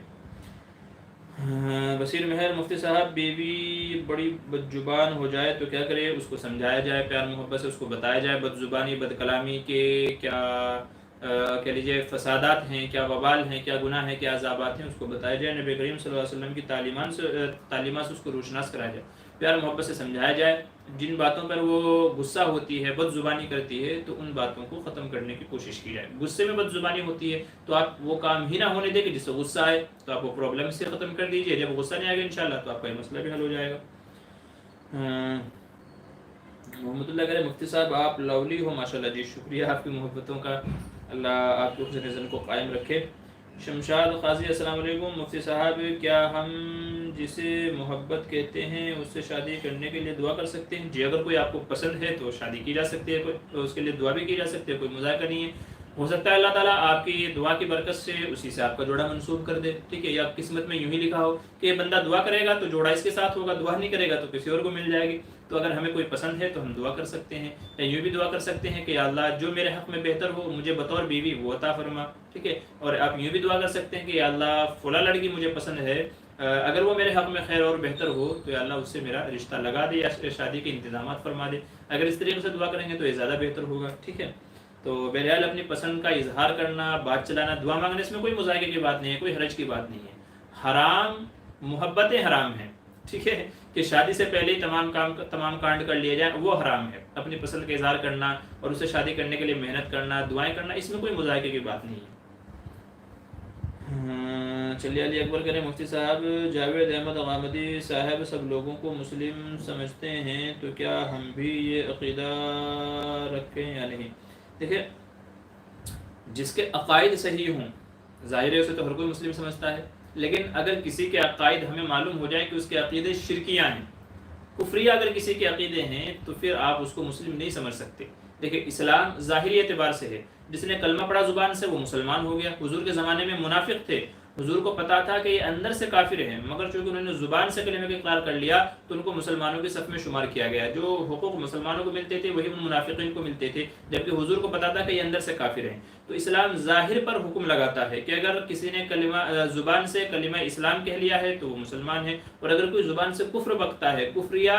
A: بصیر مہر مفتی صاحب بیوی بڑی بد زبان ہو جائے تو کیا کرے؟ اس کو سمجھایا جائے، پیار محبت سے اس کو بتایا جائے بد زبانی بد کلامی کے کیا کہہ لیجیے فسادات ہیں، کیا وبال ہیں، کیا گناہ ہیں، کیا عذابات ہیں، اس کو بتایا جائے، نبی کریم صلی اللہ علیہ وسلم کی تعلیمات سے اس کو روشناس کرایا جائے، پیار محبت سے سمجھایا جائے، جن باتوں پر وہ غصہ ہوتی ہے، بد زبانی کرتی ہے، تو ان باتوں کو ختم کرنے کی کوشش کی جائے۔ غصے میں بد زبانی ہوتی ہے تو آپ وہ کام ہی نہ ہونے دیں کہ جس سے غصہ آئے، تو آپ وہ پرابلم سے ختم کر دیجئے، جب غصہ نہیں آئے گا انشاءاللہ تو آپ کا یہ مسئلہ بھی حل ہو جائے گا۔ محمد اللہ کہہ رہے مفتی صاحب آپ لولی ہو ماشاءاللہ، جی شکریہ آپ کی محبتوں کا، اللہ آپ کے حسن نظر کو قائم رکھے۔ شمشاد قاضی السلام علیکم، مفتی صاحب کیا ہم جسے محبت کہتے ہیں اس سے شادی کرنے کے لیے دعا کر سکتے ہیں؟ جی اگر کوئی آپ کو پسند ہے تو شادی کی جا سکتی ہے، کوئی تو اس کے لیے دعا بھی کی جا سکتی ہے، کوئی مذاکرہ نہیں ہے، ہو سکتا ہے اللہ تعالیٰ آپ کی دعا کی برکت سے اسی سے آپ کا جوڑا منسوب کر دے، ٹھیک ہے، یا قسمت میں یوں ہی لکھا ہو کہ یہ بندہ دعا کرے گا تو جوڑا اس کے ساتھ ہوگا، دعا نہیں کرے گا تو کسی اور کو مل جائے گی۔ تو اگر ہمیں کوئی پسند ہے تو ہم دعا کر سکتے ہیں، یا یوں بھی دعا کر سکتے ہیں کہ یا اللہ جو میرے حق میں بہتر ہو مجھے بطور بیوی وہ عطا فرما، ٹھیک ہے، اور آپ یوں بھی دعا کر سکتے ہیں کہ یا اللہ فلاں لڑکی مجھے پسند ہے، اگر وہ میرے حق میں خیر اور بہتر ہو تو یا اللہ اس سے میرا رشتہ لگا دے یا شادی کے انتظامات فرما دے، اگر اس طریقے سے دعا کریں گے تو یہ زیادہ بہتر ہوگا، ٹھیک ہے۔ تو بہرحال اپنی پسند کا اظہار کرنا، بات چلانا، دعا مانگنے، اس میں کوئی مذاکرے کی بات نہیں ہے، کوئی حرج کی بات نہیں ہے، حرام محبتیں حرام ہیں، ٹھیک ہے، کہ شادی سے پہلے ہی تمام کانڈ کر لیے جائیں وہ حرام ہے، اپنی پسند کا اظہار کرنا اور اسے شادی کرنے کے لیے محنت کرنا، دعائیں کرنا، اس میں کوئی مذاکرے کی بات نہیں ہے۔ چلیے علی اکبر کریں مفتی صاحب جاوید احمد غامدی صاحب سب لوگوں کو مسلم سمجھتے ہیں تو کیا ہم بھی یہ عقیدہ رکھیں یا نہیں؟ دیکھیں جس کے عقائد صحیح ہوں ظاہر ہے اسے تو ہر کوئی مسلم سمجھتا ہے، لیکن اگر کسی کے عقائد ہمیں معلوم ہو جائے کہ اس کے عقیدے شرکیہ ہیں، کفریہ اگر کسی کے عقیدے ہیں تو پھر آپ اس کو مسلم نہیں سمجھ سکتے۔ دیکھیں اسلام ظاہری اعتبار سے ہے، جس نے کلمہ پڑھا زبان سے وہ مسلمان ہو گیا۔ حضور کے زمانے میں منافق تھے، حضور کو پتا تھا کہ یہ اندر سے کافر ہیں، مگر چونکہ انہوں نے زبان سے کلمہ کا اقرار کر لیا تو ان کو مسلمانوں کے صف میں شمار کیا گیا۔ جو حقوق مسلمانوں کو ملتے تھے وہی ان منافقین کو ملتے تھے، جبکہ حضور کو پتا تھا کہ یہ اندر سے کافر ہیں۔ تو اسلام ظاہر پر حکم لگاتا ہے کہ اگر کسی نے کلمہ زبان سے کلمہ اسلام کہہ لیا ہے تو وہ مسلمان ہے، اور اگر کوئی زبان سے کفر بکتا ہے، کفریہ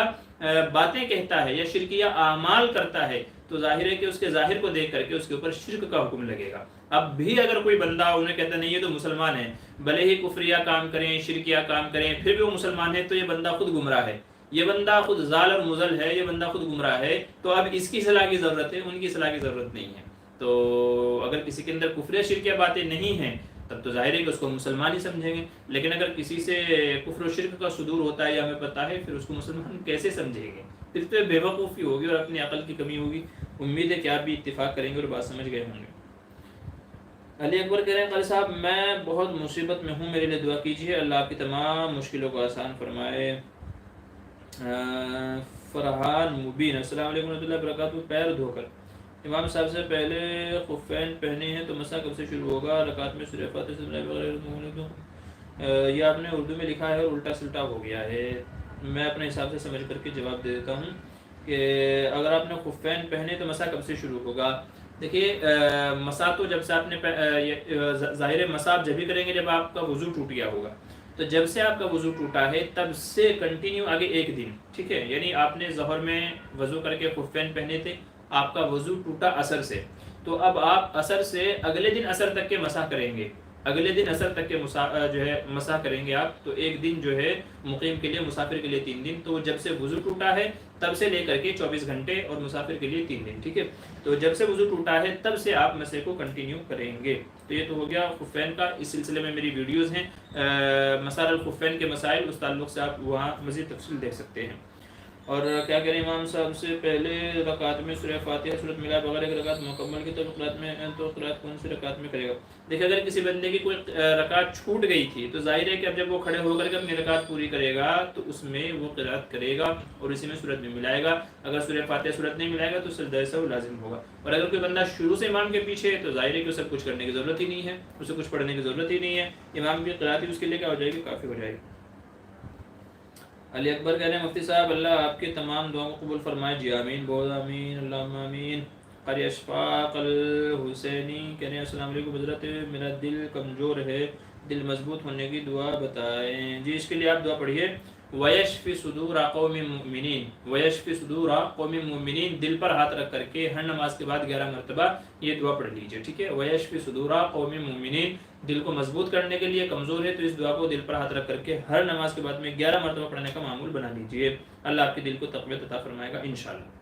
A: باتیں کہتا ہے یا شرکیہ اعمال کرتا ہے تو ظاہر ہے کہ اس کے ظاہر کو دیکھ کر کے اس کے اوپر شرک کا حکم لگے گا۔ اب بھی اگر کوئی بندہ انہیں کہتا نہیں یہ تو مسلمان ہے، بھلے ہی کفریہ کام کریں شرکیہ کام کریں پھر بھی وہ مسلمان ہے، تو یہ بندہ خود گمراہ ہے، یہ بندہ خود ضال اور مضل ہے، یہ بندہ خود گمراہ ہے۔ تو اب اس کی اصلاح کی ضرورت ہے، ان کی اصلاح کی ضرورت نہیں ہے۔ تو اگر کسی کے اندر کفریہ شرکیہ باتیں نہیں ہیں تب تو ظاہر ہے کہ اس کو مسلمان ہی سمجھیں گے، لیکن اگر کسی سے کفر و شرک کا صدور ہوتا ہے یا ہمیں پتہ ہے، پھر اس کو مسلمان کیسے سمجھیں گے؟ پھر تو بے وقوفی ہوگی اور اپنی عقل کی کمی ہوگی۔ امید ہے کہ آپ بھی اتفاق کریں گے اور بات سمجھ گئے ہوں گے۔ علی اکبر کہہ رہے ہیں قاری صاحب میں بہت مصیبت میں ہوں، میرے لیے دعا کیجیے، اللہ آپ کی تمام مشکلوں کو آسان فرمائے۔ فرحان مبین السلام علیکم ورحمۃ اللہ وبرکاتہ۔ پیر دھو کر امام صاحب سے پہلے خفین پہنے ہیں تو مسح کب سے شروع ہوگا؟ رکعت میں سورہ فاتحہ سے وغیرہ؟ یہ آپ نے اردو میں لکھا ہے اور الٹا سلٹا ہو گیا ہے، میں اپنے حساب سے سمجھ کر کے جواب دے دیتا ہوں کہ اگر آپ نے خفین پہنے تو مسح کب سے شروع ہوگا؟ دیکھیے مسح تو جب سے آپ نے ظاہر مسح جب ہی کریں گے جب آپ کا وضو ٹوٹ گیا ہوگا، تو جب سے آپ کا وضو ٹوٹا ہے تب سے کنٹینیو آگے ایک دن، ٹھیک ہے، یعنی آپ نے ظہر میں وضو کر کے خفین پہنے تھے، آپ کا وضو ٹوٹا عصر سے، تو اب آپ عصر سے اگلے دن عصر تک کے مسح کریں گے، اگلے دن عصر تک کے جو ہے مسح کریں گے آپ، تو ایک دن جو ہے مقیم کے لیے، مسافر کے لیے 3 دن، تو جب سے وضو ٹوٹا ہے تب سے لے کر کے 24 گھنٹے اور مسافر کے لیے 3 دن، ٹھیک ہے، تو جب سے وضو ٹوٹا ہے تب سے آپ مسح کو کنٹینیو کریں گے۔ تو یہ تو ہو گیا خفین کا، اس سلسلے میں میری ویڈیوز ہیں مسائل الخفین کے مسائل، اس تعلق سے آپ وہاں مزید تفصیل دیکھ سکتے ہیں۔ اور کیا کریں امام صاحب سے پہلے رکعت میں سورہ فاتحہ سورۃ ملا بغیر ایک رکعت مکمل کی تو قرات کون سی رکعت میں کرے گا؟ دیکھیں اگر کسی بندے کی کوئی رکعت چھوٹ گئی تھی تو ظاہر ہے کہ اب جب وہ کھڑے ہو کر کے اپنی رکعت پوری کرے گا تو اس میں وہ قرات کرے گا اور اسی میں سورت میں ملائے گا۔ اگر سورہ فاتحہ سورت نہیں ملائے گا تو سجدہ سہو لازم ہوگا، اور اگر کوئی بندہ شروع سے امام کے پیچھے ہے تو ظاہر ہے کہ اسے کچھ کرنے کی ضرورت ہی نہیں ہے، اسے کچھ پڑھنے کی ضرورت ہی نہیں ہے، امام کی قرات ہی اس کے لیے کیا ہو جائے گی؟ کافی ہو جائے گی۔ علی اکبر کہہ رہے ہیں مفتی صاحب اللہ آپ کی تمام دعاؤں کو قبول فرمائے، جی آمین، بہت آمین، اللہم آمین۔ قاری اشفاق الحسینی کہہ رہے ہیں السلام علیکم حضرت، میرا دل کمزور ہے، دل مضبوط ہونے کی دعا بتائیں۔ جی اس کے لیے آپ دعا پڑھیے وَيَشْفِ صُدُورَ قَوْمٍ مُؤْمِنِينَ، وَيَشْفِ صُدُورَ قَوْمٍ مُؤْمِنِينَ، دل پر ہاتھ رکھ کر کے ہر نماز کے بعد 11 مرتبہ یہ دعا پڑھ لیجئے، ٹھیک ہے، وَيَشْفِ صُدُورَ قَوْمٍ مُؤْمِنِينَ، دل کو مضبوط کرنے کے لیے، کمزور ہے تو اس دعا کو دل پر ہاتھ رکھ کر کے ہر نماز کے بعد میں 11 مرتبہ پڑھنے کا معمول بنا لیجئے، اللہ آپ کے دل کو تقویت عطا فرمائے گا انشاءاللہ۔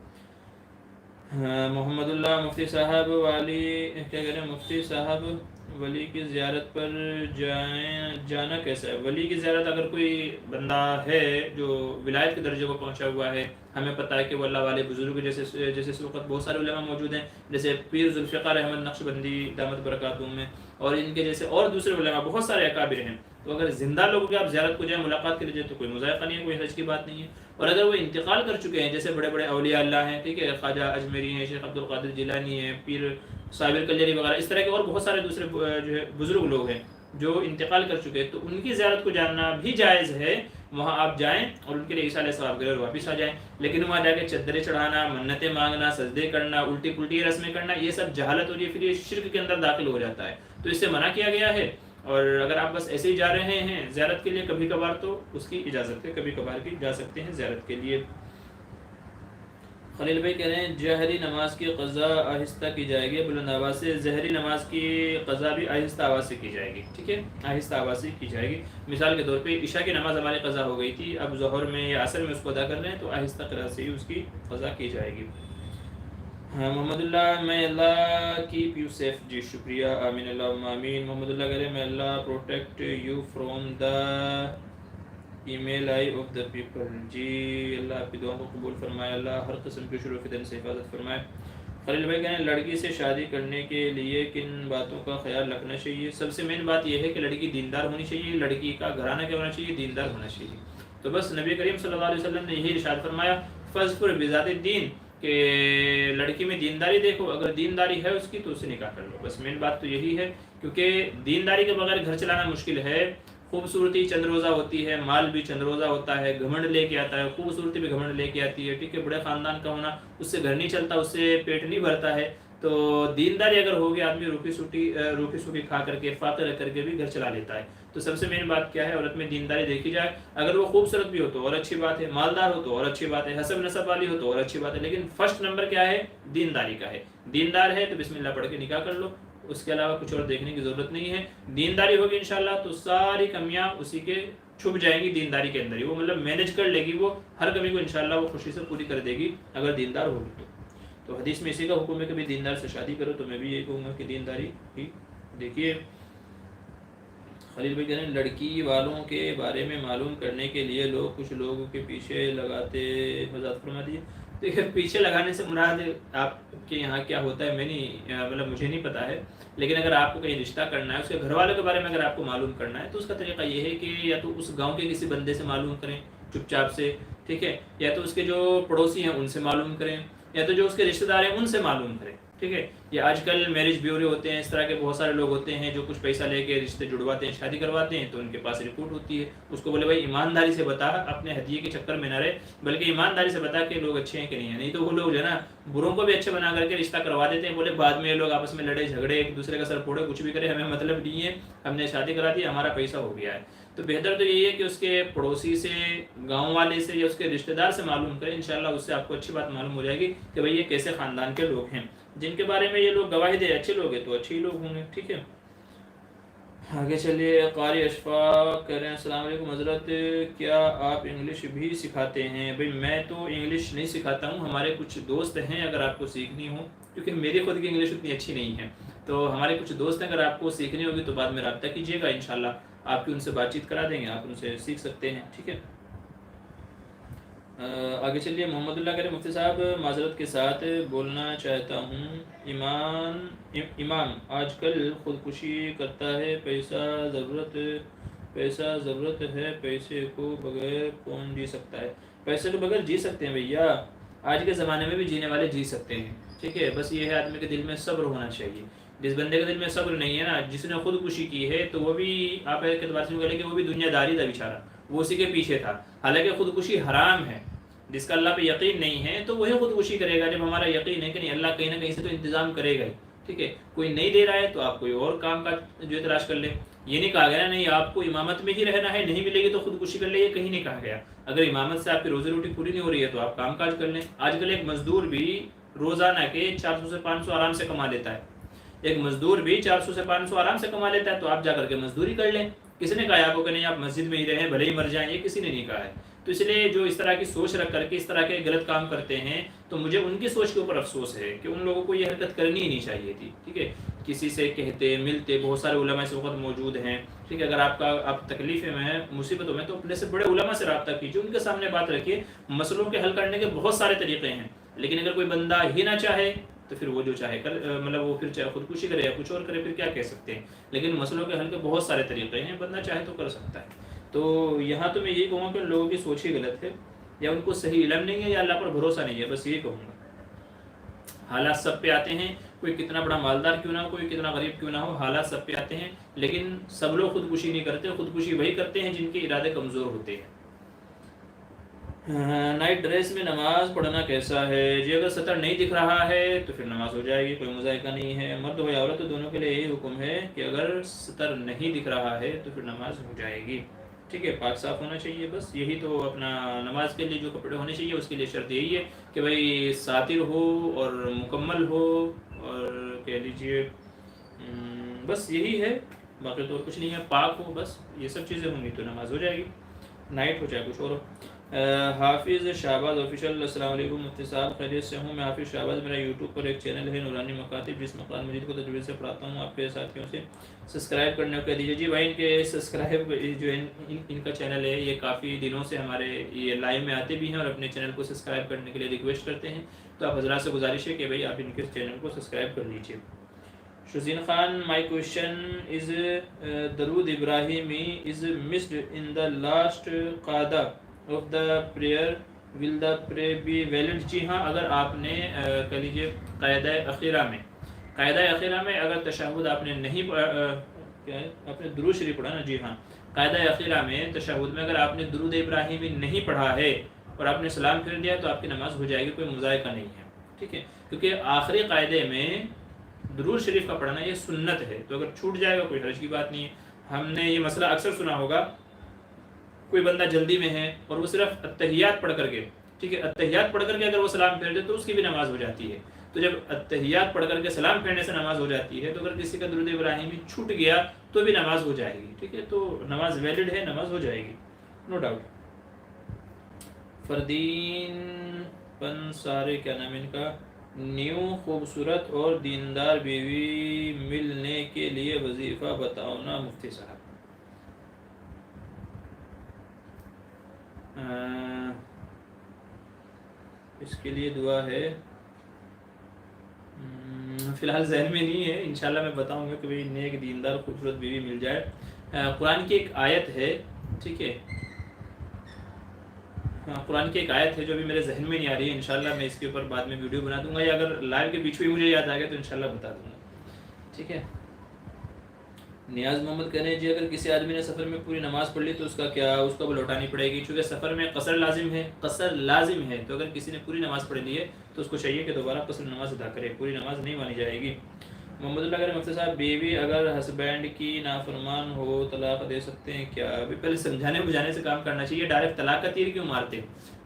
A: محمد اللہ مفتی صاحب والی کیا کہہ رہے ہیں مفتی صاحب ولی کی زیارت پر جانا کیسا ہے؟ ولی کی زیارت اگر کوئی بندہ ہے جو ولایت کے درجے کو پہنچا ہوا ہے، ہمیں پتہ ہے کہ وہ اللہ والے بزرگ جیسے اس وقت بہت سارے علماء موجود ہیں، جیسے پیر ذوالفقار احمد نقشبندی دامت برکاتہم میں، اور ان کے جیسے اور دوسرے علماء بہت سارے اکابر ہیں، تو اگر زندہ لوگوں کی آپ زیارت کو جائیں ملاقات کے لیے تو کوئی مذائقہ نہیں ہے، کوئی حرج کی بات نہیں ہے، اور اگر وہ انتقال کر چکے ہیں جیسے بڑے بڑے اولیاء اللہ ہیں، ٹھیک ہے، خواجہ اجمیری ہیں، شیخ عبد القادر جیلانی ہیں، پیر صابر کلیری وغیرہ، اس طرح کے اور بہت سارے دوسرے جو ہے بزرگ لوگ ہیں جو انتقال کر چکے ہیں، تو ان کی زیارت کو جاننا بھی جائز ہے، وہاں آپ جائیں اور ان کے لیے ایصال ثواب کریں اور واپس آ جائیں، لیکن وہاں جا کے چادریں چڑھانا، منتیں مانگنا، سجدے کرنا، الٹی پلٹی رسمیں کرنا، یہ سب جہالت ہو رہی ہے، پھر یہ شرک کے اندر داخل ہو جاتا ہے، تو اس سے منع کیا گیا ہے۔ اور اگر آپ بس ایسے ہی جا رہے ہیں زیارت کے لیے کبھی کبھار تو اس کی اجازت ہے، کبھی کبھار بھی جا سکتے ہیں زیارت کے لیے۔ خلیل بھائی کہہ رہے ہیں جہری نماز کی قضا آہستہ کی جائے گی، بلند آواز سے، ظہری نماز کی قضا بھی آہستہ آواز سے کی جائے گی، ٹھیک ہے، آہستہ آواز سے کی جائے گی۔ مثال کے طور پہ عشاء کی نماز ہماری قضا ہو گئی تھی، اب ظہر میں یا عصر میں اس کو ادا کر رہے ہیں تو آہستہ قرأت سے ہی اس کی قضا کی جائے گی۔ ہاں محمد اللہ، میں اللہ کیپ یو سیف، جی شکریہ، آمین اللہم آمین۔ محمد اللہ کہہ رہے ہیں میں اللہ protect you from the evil eye of the people, جی اللہ آپ کی دعاؤں کو قبول فرمائے، اللہ ہر قسم کے شروع فتن سے حفاظت فرمائے۔ خلیل بھائی کہہ رہے ہیں لڑکی سے شادی کرنے کے لیے کن باتوں کا خیال رکھنا چاہیے؟ سب سے مین بات یہ ہے کہ لڑکی دیندار ہونی چاہیے، لڑکی کا گھرانہ کیا ہونا چاہیے؟ دیندار ہونا چاہیے۔ تو بس نبی کریم صلی اللہ علیہ وسلم نے یہی ارشاد فرمایا فَاظْفُرْ بِذَاتِ الدِّین، کہ لڑکی میں دینداری دیکھو، اگر دینداری ہے اس کی تو اسے نکاح کر لو، بس مین بات تو یہی ہے، کیونکہ دینداری کے بغیر گھر چلانا مشکل ہے۔ خوبصورتی چند روزہ ہوتی ہے، مال بھی چند روزہ ہوتا ہے، گھمنڈ لے کے آتا ہے، خوبصورتی بھی گھمنڈ لے کے آتی ہے، ٹھیک ہے، بڑے خاندان کا ہونا اس سے گھر نہیں چلتا، اس سے پیٹ نہیں بھرتا ہے۔ تو دینداری اگر ہوگی آدمی روکی سوٹی کھا کر کے فاقہ رہ کر کے بھی گھر چلا لیتا ہے۔ تو سب سے مین بات کیا ہے؟ عورت میں دینداری دیکھی جائے، اگر وہ خوبصورت بھی ہو تو اور اچھی بات ہے، مالدار ہو تو اور اچھی بات ہے، حسب نسب والی ہو تو اور اچھی بات ہے، لیکن فرسٹ نمبر کیا ہے؟ دینداری کا ہے۔ دیندار ہے تو بسم اللہ پڑھ کے نکاح کر لو، اس کے علاوہ کچھ اور دیکھنے کی ضرورت نہیں ہے۔ دینداری ہوگی انشاءاللہ تو ساری کمیاں اسی کے چھپ جائیں گی، دینداری کے اندر ہی وہ مطلب مینیج کر لے گی، وہ ہر کمی کو انشاءاللہ وہ خوشی سے پوری کر دے گی اگر دیندار ہوگی تو حدیث میں اسی کا حکم ہے کہ بھی دیندار سے شادی کرو، تو میں بھی یہی کہوں گا کہ دینداری ہی دیکھیے۔ خلیل بھائی کہہ رہے ہیں لڑکی والوں کے بارے میں معلوم کرنے کے لیے لوگ کچھ لوگوں کے پیچھے لگاتے، وضاحت فرما دیجیے۔ دیکھیے پیچھے لگانے سے مراد آپ کے یہاں کیا ہوتا ہے میں نہیں مطلب مجھے نہیں پتا ہے، لیکن اگر آپ کو کہیں رشتہ کرنا ہے، اس کے گھر والوں کے بارے میں اگر آپ کو معلوم کرنا ہے تو اس کا طریقہ یہ ہے کہ یا تو اس گاؤں کے کسی بندے سے معلوم کریں چپ چاپ سے، ٹھیک ہے، یا تو اس کے جو پڑوسی ہیں ان سے معلوم کریں، یا تو جو اس کے رشتہ دار ہیں ان سے معلوم کریں، ٹھیک ہے۔ یا آج کل میرج بیورے ہوتے ہیں، اس طرح کے بہت سارے لوگ ہوتے ہیں جو کچھ پیسہ لے کے رشتے جڑواتے ہیں، شادی کرواتے ہیں، تو ان کے پاس رپورٹ ہوتی ہے، اس کو بولے بھائی ایمانداری سے بتا، اپنے ہدیے کے چکر میں نہ رہے، بلکہ ایمانداری سے بتا کہ لوگ اچھے ہیں کہ نہیں ہیں، نہیں تو وہ لوگ جو ہے نا بروں کو بھی اچھے بنا کر کے رشتہ کروا دیتے ہیں، بولے بعد میں یہ لوگ آپس میں لڑے جھگڑے ایک دوسرے کا سر پھوڑے، کچھ بھی کرے، ہمیں مطلب نہیں ہے، ہم نے شادی کرا دی، ہمارا پیسہ ہو گیا ہے۔ تو بہتر تو یہی ہے کہ اس کے پڑوسی سے، گاؤں والے سے یا اس کے رشتہ دار سے معلوم کریں، انشاءاللہ اس سے آپ کو اچھی بات معلوم ہو جائے گی کہ بھئی یہ کیسے خاندان کے لوگ ہیں، جن کے بارے میں یہ لوگ گواہی دے اچھے لوگ ہیں تو اچھے ہی لوگ ہوں گے، ٹھیک ہے۔ آگے چلیے، قاری اشفاق کہہ رہے ہیں السلام علیکم حضرت، کیا آپ انگلش بھی سکھاتے ہیں؟ بھئی میں تو انگلش نہیں سکھاتا ہوں، ہمارے کچھ دوست ہیں اگر آپ کو سیکھنی ہو، کیونکہ میری خود کی انگلش اتنی اچھی نہیں ہے، تو ہمارے کچھ دوست ہیں، اگر آپ کو سیکھنی ہوگی تو بعد میں رابطہ کیجیے گا، انشاءاللہ آپ کی ان سے بات چیت کرا دیں گے، آپ ان سے سیکھ سکتے ہیں، ٹھیک ہے۔ آگے چلیے، محمد اللہ کہہ رہے ہیں مفتی صاحب معذرت کے ساتھ بولنا چاہتا ہوں، امام آج کل خودکشی کرتا ہے، پیسہ ضرورت ہے، پیسے کو بغیر کون جی سکتا ہے؟ پیسے کو بغیر جی سکتے ہیں بھیا، آج کے زمانے میں بھی جینے والے جی سکتے ہیں، ٹھیک ہے، بس یہ ہے آدمی کے دل میں صبر ہونا چاہیے۔ جس بندے کے دل میں صبر نہیں ہے نا، جس نے خودکشی کی ہے تو وہ بھی آپ ایک اعتبار سے کہہ کہ وہ بھی دنیا داری تھا بیچارہ، وہ اسی کے پیچھے تھا، حالانکہ خودکشی حرام ہے۔ جس کا اللہ پہ یقین نہیں ہے تو وہی خودکشی کرے گا، جب ہمارا یقین ہے کہ نہیں اللہ کہیں نہ کہیں سے تو انتظام کرے گا ہی، ٹھیک ہے۔ کوئی نہیں دے رہا ہے تو آپ کوئی اور کام کا جو تلاش کر لیں، یہ نہیں کہا گیا نہیں آپ کو امامت میں ہی رہنا ہے، نہیں ملے گی تو خودکشی کر لیں، یہ کہیں نہیں کہا گیا۔ اگر امامت سے آپ کی روزی روٹی پوری نہیں ہو رہی ہے تو آپ کام کاج کر لیں۔ آج کل ایک مزدور بھی روزانہ کے 400 سے 500 آرام سے کما لیتا ہے، ایک مزدور بھی 400 سے 500 آرام سے کما لیتا ہے، تو آپ جا کر کے مزدوری کر لیں۔ کسی نے کہا آپ کو کہ نہیں آپ مسجد میں ہی رہیں بھلے ہی مر جائیں، یہ کسی نے نہیں کہا ہے۔ تو اس لیے جو اس طرح کی سوچ رکھ کر کے اس طرح کے غلط کام کرتے ہیں تو مجھے ان کی سوچ کے اوپر افسوس ہے کہ ان لوگوں کو یہ حرکت کرنی ہی نہیں چاہیے تھی، ٹھیک ہے۔ کسی سے کہتے ملتے، بہت سارے علماء اس وقت موجود ہیں، ٹھیک ہے، اگر آپ تکلیف میں ہیں، مصیبتوں میں، تو اپنے سے بڑے علماء سے رابطہ کیجیے، ان کے سامنے بات رکھیے، مسئلوں کے حل کرنے کے بہت سارے طریقے ہیں، لیکن اگر کوئی بندہ ہی نہ چاہے تو پھر وہ جو چاہے کر مطلب وہ پھر چاہے خودکشی کرے یا کچھ اور کرے، پھر کیا کہہ سکتے ہیں۔ لیکن مسئلوں کے حل کے بہت سارے طریقے ہیں، بندہ چاہے تو کر سکتا ہے۔ تو یہاں تو میں یہی کہوں گا کہ لوگوں کی سوچ ہی غلط ہے، یا ان کو صحیح علم نہیں ہے یا اللہ پر بھروسہ نہیں ہے، بس یہی کہوں گا۔ حالات سب پہ آتے ہیں، کوئی کتنا بڑا مالدار کیوں نہ ہو، کوئی کتنا غریب کیوں نہ ہو، حالات سب پہ آتے ہیں، لیکن سب لوگ خودکشی نہیں کرتے، خودکشی وہی کرتے ہیں جن کے ارادے کمزور ہوتے ہیں۔ نائٹ ڈریس میں نماز پڑھنا کیسا ہے؟ جی اگر سطر نہیں دکھ رہا ہے تو پھر نماز ہو جائے گی، کوئی مذائقہ نہیں ہے، مرد ہو یا عورت دونوں کے لیے یہی حکم ہے کہ اگر سطر نہیں دکھ رہا ہے تو پھر نماز ہو جائے گی، ٹھیک ہے، پاک صاف ہونا چاہیے، بس یہی تو اپنا نماز کے لیے جو کپڑے ہونے چاہیے اس کے لیے شرط یہی ہے کہ بھائی ساتر ہو اور مکمل ہو، اور کہہ لیجیے بس یہی ہے، باقی تو اور کچھ نہیں ہے، پاک ہو، بس یہ سب چیزیں ہوں گی تو نماز ہو جائے گی، نائٹ ہو چاہے کچھ اور ہو۔ حافظ شہباز آفیشیل، السلام علیکم مفتی صاحب، خیریت سے ہوں؟ میں حافظ شہباز، میرا یوٹیوب پر ایک چینل ہے نورانی مکاتب، جس میں قرآن مجید کو تجوید سے پڑھاتا ہوں، آپ کے ساتھیوں سے سبسکرائب کرنے کو کہہ دیجیے۔ جی بھائی، ان کے سبسکرائب جو ان کا چینل ہے یہ کافی دنوں سے ہمارے یہ لائیو میں آتے بھی ہیں اور اپنے چینل کو سبسکرائب کرنے کے لیے ریکویسٹ کرتے ہیں، تو آپ حضرات سے گزارش ہے کہ بھائی آپ ان کے چینل کو سبسکرائب کر لیجیے۔ شزین خان، مائی کوشچن از درود ابراہیمی از مسڈ ان دا لاسٹ قاعدہ آف دا پریئر، ول دا پرے بی ویلڈ؟ جی ہاں، اگر آپ نے کہہ لیجیے قاعدہ اخیرہ میں اگر تشہد آپ نے نہیں کیا ہے، آپ نے درود شریف پڑھا نا؟ جی ہاں، قاعدہ اخیرہ میں تشہد میں اگر آپ نے درود ابراہیمی نہیں پڑھا ہے اور آپ نے سلام پھیر دیا تو آپ کی نماز ہو جائے گی، کوئی مذائقہ نہیں ہے، ٹھیک ہے؟ کیونکہ آخری قاعدے میں درود شریف کا پڑھنا یہ سنت ہے، تو اگر چھوٹ جائے گا کوئی حرج کی بات نہیں ہے۔ ہم نے یہ مسئلہ اکثر سنا ہوگا، کوئی بندہ جلدی میں ہے اور وہ صرف اتحیات پڑھ کر کے، ٹھیک ہے، اتحیات پڑھ کر کے اگر وہ سلام پھیر دے تو اس کی بھی نماز ہو جاتی ہے۔ تو جب اتحیات پڑھ کر کے سلام پھیرنے سے نماز ہو جاتی ہے، تو اگر کسی کا درود ابراہیمی چھوٹ گیا تو بھی نماز ہو جائے گی، ٹھیک ہے؟ تو نماز ویلڈ ہے، نماز ہو جائے گی، نو ڈاؤٹ۔ فردین پنسارے، کیا نام ہے ان کا؟ نیو، خوبصورت اور دیندار بیوی ملنے کے لیے وظیفہ بتاؤ نا مفتی صاحب۔ اس کے لیے دعا ہے، فی الحال ذہن میں نہیں ہے، انشاءاللہ میں بتاؤں گا کہ بھئی نیک دیندار خوبصورت بیوی مل جائے۔ قرآن کی ایک آیت ہے، ٹھیک ہے، قرآن کی ایک آیت ہے جو ابھی میرے ذہن میں نہیں آ رہی ہے، انشاءاللہ میں اس کے اوپر بعد میں ویڈیو بنا دوں گا، یا اگر لائیو کے بیچ میں مجھے یاد آ گیا تو انشاءاللہ بتا دوں گا، ٹھیک ہے؟ نیاز محمد کہہ رہے ہیں جی اگر کسی آدمی نے سفر میں پوری نماز پڑھ لی تو اس کا کیا، اس کو لوٹانی پڑے گی؟ چونکہ سفر میں قصر لازم ہے، تو اگر کسی نے پوری نماز پڑھ لی ہے تو اس کو چاہیے کہ دوبارہ قصر نماز ادا کرے، پوری نماز نہیں مانی جائے گی۔ محمد اللہ کہہ رہے ہیں مفتی صاحب، بیوی اگر ہسبینڈ کی نافرمان ہو طلاق دے سکتے ہیں کیا؟ ابھی پہلے سمجھانے بجھانے سے کام کرنا چاہیے، ڈائریکٹ طلاق کا تیر کیوں مارتے؟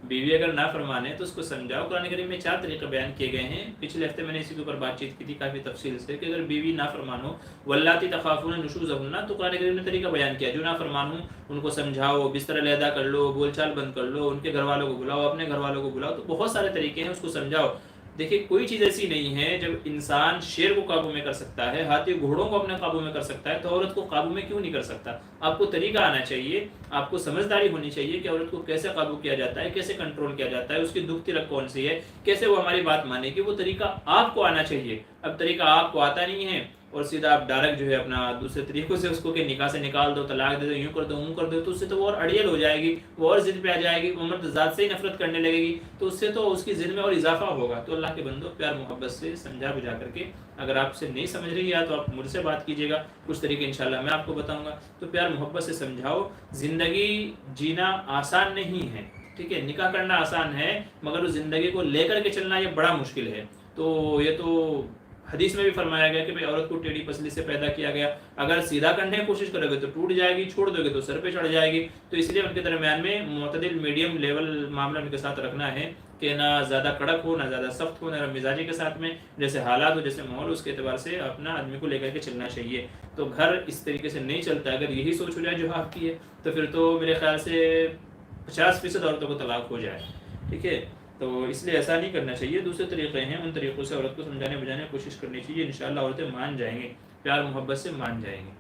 A: بیوی اگر نافرمان ہے تو اس کو سمجھاؤ۔ قرآن کریم میں 4 طریقے بیان کیے گئے ہیں، پچھلے ہفتے میں نے اسی کے اوپر بات چیت کی تھی کافی تفصیل سے، کہ اگر بیوی نافرمان ہو، واللاتی تخافون نشوزہن، تو قرآن کریم نے طریقہ بیان کیا، جو نافرمان ہوں ان کو سمجھاؤ، بستر علیحدہ کر لو، بول چال بند کر لو، ان کے گھر والوں کو بلاؤ، اپنے گھر والوں کو بلاؤ، تو بہت سارے طریقے ہیں، اس کو سمجھاؤ۔ دیکھیے کوئی چیز ایسی نہیں ہے، جب انسان شیر کو قابو میں کر سکتا ہے، ہاتھی گھوڑوں کو اپنے قابو میں کر سکتا ہے، تو عورت کو قابو میں کیوں نہیں کر سکتا؟ آپ کو طریقہ آنا چاہیے، آپ کو سمجھداری ہونی چاہیے کہ عورت کو کیسے قابو کیا جاتا ہے، کیسے کنٹرول کیا جاتا ہے، اس کی دکھ تلک کون سی ہے، کیسے وہ ہماری بات مانے گی، وہ طریقہ آپ کو آنا چاہیے۔ اب طریقہ آپ کو آتا نہیں ہے اور سیدھا آپ ڈائریکٹ جو ہے اپنا دوسرے طریقوں سے اس کو کہ نکاح سے نکال دو، طلاق دے دو، یوں کر دو، کر دو، تو اس سے تو وہ اور اڑیل ہو جائے گی، وہ اور ضد پہ آ جائے گی، وہ مرد ذات سے ہی نفرت کرنے لگے گی، تو اس سے تو اس کی ضد میں اور اضافہ ہوگا۔ تو اللہ کے بندو، پیار محبت سے سمجھا بجھا کر کے، اگر آپ سے نہیں سمجھ رہی ہے تو آپ مجھ سے بات کیجیے گا، کچھ طریقے انشاءاللہ میں آپ کو بتاؤں گا، تو پیار محبت سے سمجھاؤ۔ زندگی جینا آسان نہیں ہے، ٹھیک ہے، نکاح کرنا آسان ہے، مگر اس زندگی کو لے کر کے چلنا یہ بڑا مشکل ہے۔ تو یہ تو حدیث میں بھی فرمایا گیا کہ عورت کو ٹیڑھی پسلی سے پیدا کیا گیا، اگر سیدھا کرنے کی کوشش کرو گے تو ٹوٹ جائے گی، چھوڑ دو گے تو سر پہ چڑھ جائے گی، تو اس لیے ان کے درمیان میں معتدل میڈیم لیول معاملہ ان کے ساتھ رکھنا ہے، کہ نہ زیادہ کڑک ہو، نہ زیادہ سخت ہو، نہ مزاجی کے ساتھ میں جیسے حالات ہو، جیسے ماحول، اس کے اعتبار سے اپنا آدمی کو لے کر کے چلنا چاہیے۔ تو گھر اس طریقے سے نہیں چلتا، اگر یہی سوچ ہو جائے جو آپ کی ہے تو پھر تو میرے خیال سے 50% عورتوں کو طلاق ہو جائے، ٹھیک ہے؟ تو اس لیے ایسا نہیں کرنا چاہیے، دوسرے طریقے ہیں، ان طریقوں سے عورت کو سمجھانے بجانے کی کوشش کرنی چاہیے، انشاءاللہ عورتیں مان جائیں گے، پیار محبت سے مان جائیں گے۔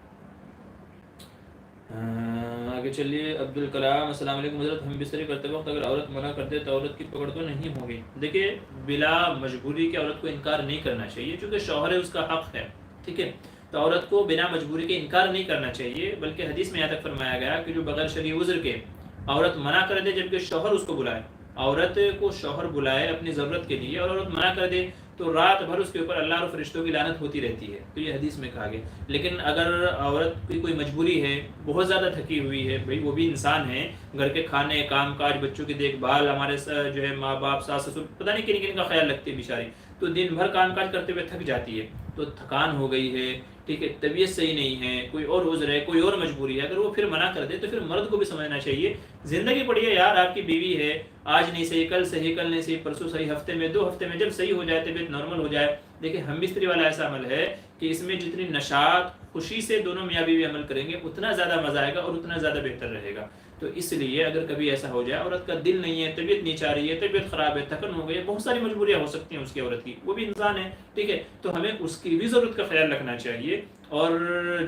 A: آگے چلیے، عبدالکلام، السلام علیکم حضرت، ہم بستری کرتے وقت اگر عورت منع کر دے تو عورت کی پکڑ تو نہیں ہوگی؟ دیکھیے بلا مجبوری کے عورت کو انکار نہیں کرنا چاہیے، چونکہ شوہر ہے، اس کا حق ہے، ٹھیک ہے؟ تو عورت کو بنا مجبوری کے انکار نہیں کرنا چاہیے، بلکہ حدیث میں یہاں تک فرمایا گیا کہ جو بغیر شرعی عذر کے عورت منع کر دے جبکہ شوہر اس کو بلائے، عورت کو شوہر بلائے اپنی ضرورت کے لیے اور عورت منع کر دے تو رات بھر اس کے اوپر اللہ اور فرشتوں کی لعنت ہوتی رہتی ہے، تو یہ حدیث میں کہا گیا۔ لیکن اگر عورت کی کوئی مجبوری ہے، بہت زیادہ تھکی ہوئی ہے، بھئی وہ بھی انسان ہے، گھر کے کھانے، کام کاج، بچوں کی دیکھ بھال، ہمارے جو ہے ماں باپ، ساس سسر، پتہ نہیں کن کن کا خیال رکھتی ہے بیچاری، تو دن بھر کام کاج کرتے ہوئے تھک جاتی ہے، تو تھکان ہو گئی ہے، ٹھیک ہے، طبیعت صحیح نہیں ہے، کوئی اور عذر ہے، کوئی اور مجبوری ہے، اگر وہ پھر منع کر دے تو پھر مرد کو بھی سمجھنا چاہیے، زندگی پڑی ہے یار، آپ کی بیوی ہے، آج نہیں صحیح، کل صحیح، کل نہیں صحیح، پرسوں صحیح، ہفتے میں 2 ہفتے میں جب صحیح ہو جائے، طبیعت نارمل ہو جائے۔ دیکھیں ہم بستری والا ایسا عمل ہے کہ اس میں جتنی نشاط خوشی سے دونوں میاں بیوی عمل کریں گے اتنا زیادہ مزہ آئے گا اور اتنا زیادہ بہتر رہے گا. تو اس لیے اگر کبھی ایسا ہو جائے عورت کا دل نہیں ہے, طبیعت نہیں چاہ رہی ہے, طبیعت خراب ہے, تھکن ہو گئی ہے, بہت ساری مجبوریاں ہو سکتی ہیں اس کی عورت کی, وہ بھی انسان ہے, ٹھیک ہے, تو ہمیں اس کی بھی ضرورت کا خیال رکھنا چاہیے, اور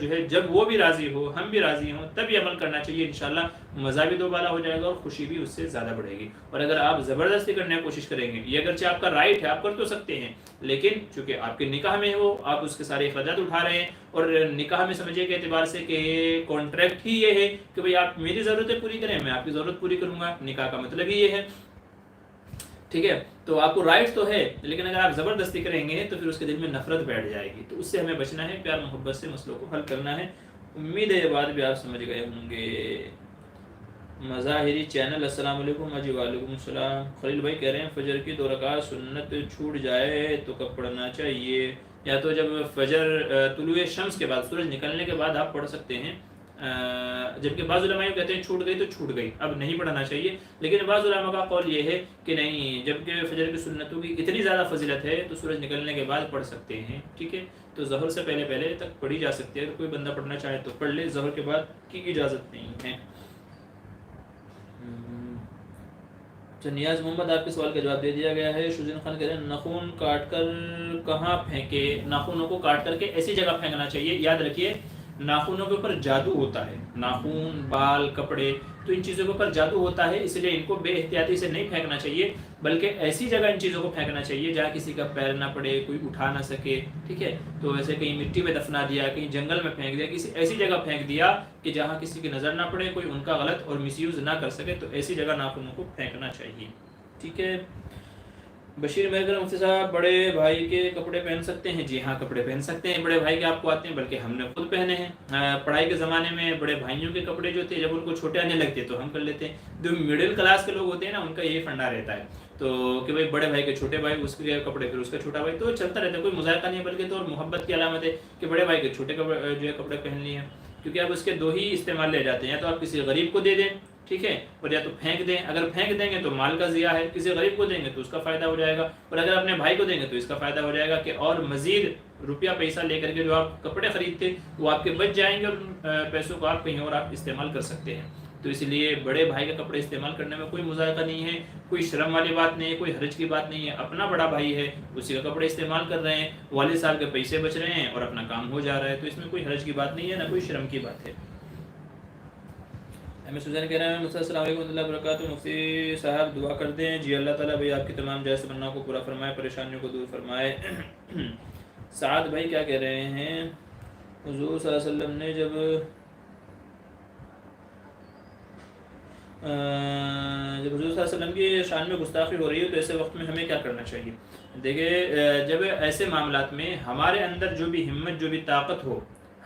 A: جو ہے جب وہ بھی راضی ہو ہم بھی راضی ہوں تب یہ عمل کرنا چاہیے. انشاءاللہ مزہ بھی دوبالا ہو جائے گا اور خوشی بھی اس سے زیادہ بڑھے گی. اور اگر آپ زبردستی کرنے کی کوشش کریں گے, یہ اگرچہ آپ کا رائٹ ہے, آپ کر تو سکتے ہیں, لیکن چونکہ آپ کے نکاح میں ہو, آپ اس کے سارے اخراجات اٹھا رہے ہیں, اور نکاح میں سمجھیے کے اعتبار سے کہ کانٹریکٹ ہی یہ ہے کہ بھئی آپ میری ضرورتیں پوری کریں, میں آپ کی ضرورت پوری کروں گا, نکاح کا مطلب ہی یہ ہے, ٹھیک ہے. تو آپ کو رائٹ تو ہے, لیکن اگر آپ زبردستی کریں گے تو پھر اس کے دل میں نفرت بیٹھ جائے گی. تو اس سے ہمیں بچنا ہے, پیار محبت سے مسئلوں کو حل کرنا ہے. امید ہے یہ بات بھی آپ سمجھ گئے ہوں گے. مظاہری چینل السلام علیکم. جی وعلیکم السلام. خلیل بھائی کہہ رہے ہیں فجر کی 2 رکعت سنت چھوٹ جائے تو کب پڑھنا چاہیے؟ یا تو جب فجر طلوع شمس کے بعد, سورج نکلنے کے بعد آپ پڑھ سکتے ہیں, جبکہ بعض علماء کہتے ہیں چھوٹ گئی تو چھوٹ گئی, اب نہیں پڑھنا چاہیے. لیکن بعض علماء کا قول یہ ہے کہ نہیں, جبکہ فجر کی سنتوں کی اتنی زیادہ فضیلت ہے تو سورج نکلنے کے بعد پڑھ سکتے ہیں, ٹھیک ہے. تو ظہر سے پہلے تک پڑھی جا سکتی ہے, اگر کوئی بندہ پڑھنا چاہے تو پڑھ لے, ظہر کے بعد کی اجازت نہیں ہے. نیاز محمد آپ کے سوال کا جواب دے دیا گیا ہے. شجن خان کہہ رہے ہیں ناخن کاٹ کر کہاں پھینکے؟ ناخنوں کو کاٹ کر کے ایسی جگہ پھینکنا چاہیے. یاد رکھیے ناخنوں کے اوپر جادو ہوتا ہے, ناخن, بال, کپڑے, تو ان چیزوں کے اوپر جادو ہوتا ہے, اس لیے ان کو بے احتیاطی سے نہیں پھینکنا چاہیے, بلکہ ایسی جگہ ان چیزوں کو پھینکنا چاہیے جہاں کسی کا پیر نہ پڑے, کوئی اٹھا نہ سکے, ٹھیک ہے. تو ایسے کہیں مٹی میں دفنا دیا, کہیں جنگل میں پھینک دیا, کسی ایسی جگہ پھینک دیا کہ جہاں کسی کی نظر نہ پڑے, کوئی ان کا غلط اور مس یوز نہ کر سکے, تو ایسی جگہ ناخنوں کو پھینکنا چاہیے, ٹھیک ہے. بشیر مہر مفتی صاحب بڑے بھائی کے کپڑے پہن سکتے ہیں؟ جی ہاں کپڑے پہن سکتے ہیں, بڑے بھائی کے آپ کو آتے ہیں, بلکہ ہم نے خود پہنے ہیں. پڑھائی کے زمانے میں بڑے بھائیوں کے کپڑے جو تھے جب ان کو چھوٹے آنے لگتے تو ہم کر لیتے ہیں. جو مڈل کلاس کے لوگ ہوتے ہیں نا, ان کا یہی فنڈا رہتا ہے, تو کہ بھائی بڑے بھائی کے چھوٹے بھائی, اس کے کپڑے پھر اس کا چھوٹا بھائی, تو چلتا رہتا ہے, کوئی مذائقہ نہیں ہے, بلکہ تو اور محبت کی علامت ہے کہ بڑے بھائی کے چھوٹے جو ہے کپڑے پہن لیے ہیں, کیونکہ اب اس کے 2 ہی استعمال لے جاتے ہیں, یا تو آپ کسی غریب کو دے دیں, ٹھیک ہے, اور یا تو پھینک دیں. اگر پھینک دیں گے تو مال کا ضیاع ہے, کسی غریب کو دیں گے تو اس کا فائدہ ہو جائے گا, اور اگر اپنے بھائی کو دیں گے تو اس کا فائدہ ہو جائے گا کہ اور مزید روپیہ پیسہ لے کر کے جو آپ کپڑے خریدتے وہ آپ کے بچ جائیں گے, اور پیسوں کو آپ کہیں اور آپ استعمال کر سکتے ہیں. تو اس لیے بڑے بھائی کے کپڑے استعمال کرنے میں کوئی مذائقہ نہیں ہے, کوئی شرم والی بات نہیں ہے, کوئی حرج کی بات نہیں ہے. اپنا بڑا بھائی ہے, اسی کا کپڑے استعمال کر رہے ہیں, والد صاحب کے پیسے بچ رہے ہیں اور اپنا کام ہو جا رہا ہے, تو اس میں کوئی حرج کی بات نہیں ہے, نہ کوئی شرم کی بات ہے. ہمیں سوزن کہہ رہے ہیں السلام علیکم ورحمۃ اللہ وبرکاتہ. مفتی صاحب دعا کر دیں. جی اللہ تعالیٰ بھائی آپ کی تمام جائز تمناؤں کو پورا فرمائے, پریشانیوں کو دور فرمائے. سعد بھائی کیا کہہ رہے ہیں, حضور صلی اللہ علیہ وسلم نے جب حضور صلی اللہ علیہ وسلم کی شان میں گستاخی ہو رہی ہے تو ایسے وقت میں ہمیں کیا کرنا چاہیے؟ دیکھیے جب ایسے معاملات میں ہمارے اندر جو بھی ہمت, جو بھی طاقت ہو,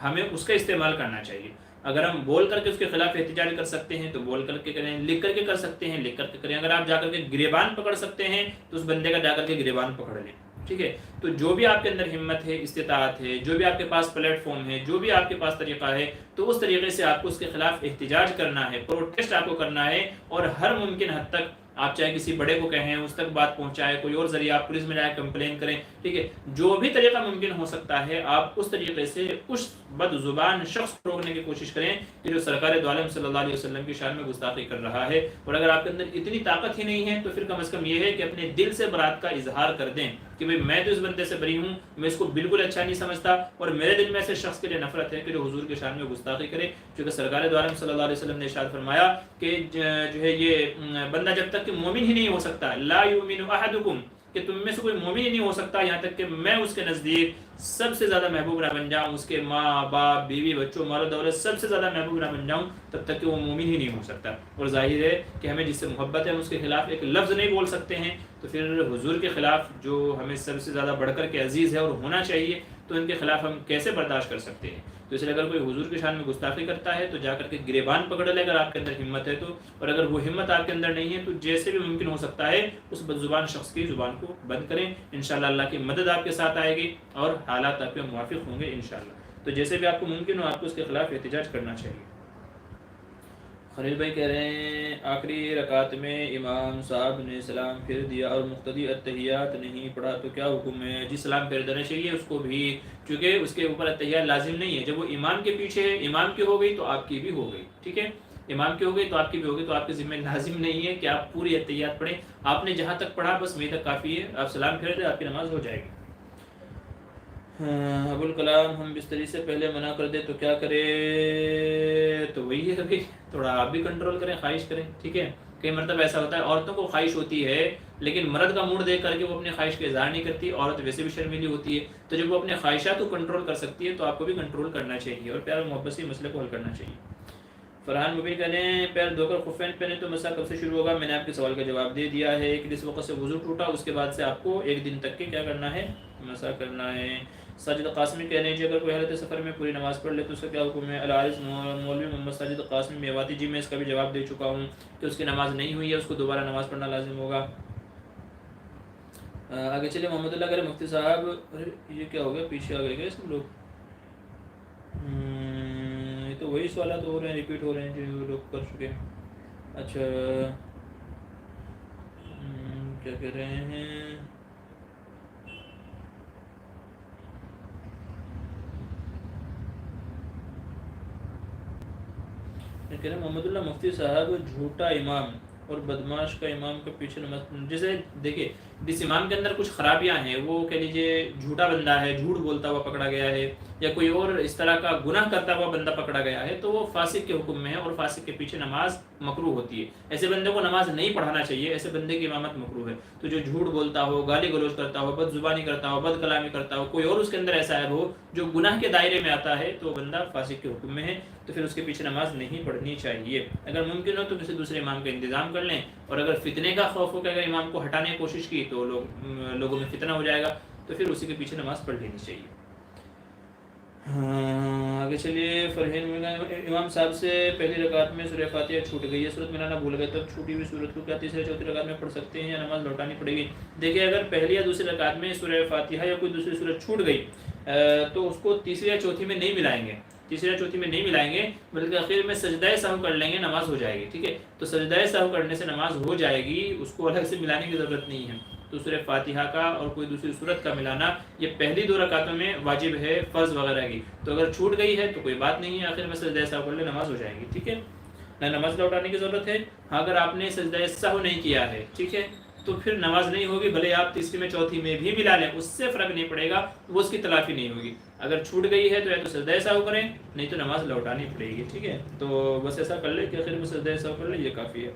A: ہمیں اس کا استعمال کرنا چاہیے. اگر ہم بول کر کے اس کے خلاف احتجاج کر سکتے ہیں تو بول کر کے کریں, لکھ کر کے کر سکتے ہیں لکھ کر کے کریں. اگر آپ جا کر کے گریبان پکڑ سکتے ہیں تو اس بندے کا جا کر کے گریبان پکڑ لیں, ٹھیک ہے. تو جو بھی آپ کے اندر ہمت ہے, استطاعت ہے, جو بھی آپ کے پاس پلیٹ فارم ہے, جو بھی آپ کے پاس طریقہ ہے, تو اس طریقے سے آپ کو اس کے خلاف احتجاج کرنا ہے, پروٹیسٹ آپ کو کرنا ہے, اور ہر ممکن حد تک آپ چاہے کسی بڑے کو کہیں اس تک بات پہنچائے, کوئی اور ذریعہ آپ پولیس میں جائے کمپلین کریں, ٹھیک ہے. جو بھی طریقہ ممکن ہو سکتا ہے آپ اس طریقے سے اس بد زبان شخص کو روکنے کی کوشش کریں کہ جو سرکار دو عالم صلی اللہ علیہ وسلم کی شان میں گستاخی کر رہا ہے. اور اگر آپ کے اندر اتنی طاقت ہی نہیں ہے تو پھر کم از کم یہ ہے کہ اپنے دل سے برات کا اظہار کر دیں کہ بھئی میں تو اس بندے سے بری ہوں, میں اس کو بالکل اچھا نہیں سمجھتا, اور میرے دل میں ایسے شخص کے لیے نفرت ہے کہ جو حضور کے شان میں گستاخی کرے. کیونکہ سرکار دو عالم صلی اللہ علیہ وسلم نے ارشاد فرمایا کہ جو ہے یہ بندہ جب تک کہ مومن ہی نہیں ہو سکتا, لا یؤمن احدکم, کہ تم میں سے کوئی مومن ہی نہیں ہو سکتا یہاں تک کہ میں اس کے نزدیک سب سے زیادہ محبوب نہ بن جاؤں, اس کے ماں باپ بیوی بچوں مال و دولت سب سے زیادہ محبوب نہ بن جاؤں, تب تک کہ وہ مومن ہی نہیں ہو سکتا. اور ظاہر ہے کہ ہمیں جس سے محبت ہے ہم اس کے خلاف ایک لفظ نہیں بول سکتے ہیں, تو پھر حضور کے خلاف جو ہمیں سب سے زیادہ بڑھ کر کے عزیز ہے اور ہونا چاہیے, تو ان کے خلاف ہم کیسے برداشت کر سکتے ہیں؟ تو اس لیے اگر کوئی حضور کی شان میں گستاخی کرتا ہے تو جا کر کے گریبان پکڑ لے اگر آپ کے اندر ہمت ہے تو, اور اگر وہ ہمت آپ کے اندر نہیں ہے تو جیسے بھی ممکن ہو سکتا ہے اس بد زبان شخص کی زبان کو بند کریں. انشاءاللہ اللہ کی مدد آپ کے ساتھ آئے گی اور حالات آپ کے موافق ہوں گے انشاءاللہ. تو جیسے بھی آپ کو ممکن ہو آپ کو اس کے خلاف احتجاج کرنا چاہیے. خلیل بھائی کہہ رہے ہیں آخری رکعت میں امام صاحب نے سلام پھیر دیا اور مقتدی اتحیات نہیں پڑھا تو کیا حکم ہے؟ جی سلام پھیر دینا چاہیے اس کو بھی، چونکہ اس کے اوپر اتحیات لازم نہیں ہے. جب وہ امام کے پیچھے ہے، امام کی ہو گئی تو آپ کی بھی ہو گئی، ٹھیک ہے، امام کی ہو گئی تو آپ کی بھی ہو گئی، تو آپ کے ذمہ لازم نہیں ہے کہ آپ پوری اتحیات پڑھیں. آپ نے جہاں تک پڑھا بس وہیں تک کافی ہے، آپ سلام پھیر دیں، آپ کی نماز ہو جائے گی. ابوالکلام ہم بستری سے پہلے منع کر دیں تو کیا کرے؟ تو وہی ہے ابھی تھوڑا آپ بھی کنٹرول کریں، خواہش کریں، ٹھیک ہے. کئی مرتبہ ایسا ہوتا ہے عورتوں کو خواہش ہوتی ہے لیکن مرد کا موڈ دیکھ کر کے وہ اپنے خواہش کا اظہار نہیں کرتی. عورت ویسے بھی شرمیلی ہوتی ہے، تو جب وہ اپنے خواہشات کو کنٹرول کر سکتی ہے تو آپ کو بھی کنٹرول کرنا چاہیے اور پیار محبت سے مسئلے کو حل کرنا چاہیے. فرحان مبین کہتے ہیں پیر دھو کر خفین پہنے تو مسئلہ کب سے شروع ہوگا؟ میں نے آپ کے سوال کا جواب دے دیا ہے کہ جس وقت سے وضو ٹوٹا اس کے بعد سے آپ کو ایک دن تک کے کیا کرنا ہے؟ مسا کرنا ہے. ساجد قاسمی کہہ رہے ہیں جی اگر کوئی حالت سفر میں پوری نماز پڑھ لے تو اس کا کیا حکم ہے؟ العارض مولوی محمد ساجد قاسمی میواتی جی، میں اس کا بھی جواب دے چکا ہوں کہ اس کی نماز نہیں ہوئی ہے، اس کو دوبارہ نماز پڑھنا لازم ہوگا. آگے چلے. محمد اللہ کہہ رہے مفتی صاحب، یہ کیا ہو گیا پیچھے آ گئے کیا سب لوگ؟ یہ تو وہی سوالات ہو رہے ہیں، ریپیٹ ہو رہے ہیں جو لوگ کر چکے ہیں. اچھا کیا کہہ رہے ہیں؟ کہہ رہے ہیں محمد اللہ مفتی صاحب جھوٹا امام اور بدماش کا امام کے پیچھے نماز، جیسے دیکھیے جس امام کے اندر کچھ خرابیاں ہیں، وہ کہہ لیجیے جھوٹا بندہ ہے، جھوٹ بولتا ہوا پکڑا گیا ہے، یا کوئی اور اس طرح کا گناہ کرتا ہوا بندہ پکڑا گیا ہے، تو وہ فاسق کے حکم میں ہے اور فاسق کے پیچھے نماز مکروہ ہوتی ہے. ایسے بندے کو نماز نہیں پڑھانا چاہیے، ایسے بندے کی امامت مکروہ ہے. تو جو جھوٹ بولتا ہو، گالی گلوچ کرتا ہو، بد زبانی کرتا ہو، بد کلامی کرتا ہو، کوئی اور اس کے اندر ایسا عیب ہو جو گناہ کے دائرے میں آتا ہے، تو بندہ فاسق کے حکم میں ہے، تو پھر اس کے پیچھے نماز نہیں پڑھنی چاہیے. اگر ممکن ہو تو کسی دوسرے امام کا انتظام کر لیں، اور اگر فتنے کا خوف ہو کہ اگر امام کو ہٹانے کی کوشش کی تو لوگوں میں فتنہ ہو جائے گا، تو پھر اسی کے پیچھے نماز پڑھ لینی چاہیے. آگے چلیے. فرحین امام صاحب سے پہلی رکعت میں سورہ فاتحہ چھوٹ گئی ہے، سورت ملانا بھول گئے، تب چھوٹی ہوئی سورت کو کیا تیسری چوتھی رکعت میں پڑھ سکتے ہیں یا نماز لوٹانی پڑے گی؟ دیکھیے اگر پہلی یا دوسری رکعت میں سورہ فاتحہ یا کوئی دوسری سورت چھوٹ گئی تو اس کو تیسری یا چوتھی میں نہیں ملائیں گے، تیسری یا چوتھی میں نہیں ملائیں گے، بلکہ آخر میں سجدہ سہو کر لیں گے، نماز ہو جائے گی. ٹھیک ہے، تو سجدہ سہو کرنے سے نماز ہو جائے گی، اس کو الگ سے ملانے کی ضرورت نہیں ہے. تو سورہ فاتحہ کا اور کوئی دوسری سورت کا ملانا یہ پہلی دو رکعتوں میں واجب ہے، فرض وغیرہ کی. تو اگر چھوٹ گئی ہے تو کوئی بات نہیں ہے، آخر میں سجدہ سہو کر لے، نماز ہو جائے گی. ٹھیک ہے، نہ نماز لوٹانے کی ضرورت ہے. اگر آپ نے سجدہ سہو نہیں کیا ہے، ٹھیک ہے، تو پھر نماز نہیں ہوگی، بھلے آپ تیسری میں چوتھی میں بھی ملا لیں، اس سے فرق نہیں پڑے گا، وہ اس کی تلافی نہیں ہوگی. اگر چھوٹ گئی ہے تو یا تو سجدہ سہو کریں، نہیں تو نماز لوٹانی پڑے گی. ٹھیک ہے، تو بس ایسا کر لیں کہ آخر میں سجدہ سہو کر لیں، یہ کافی ہے.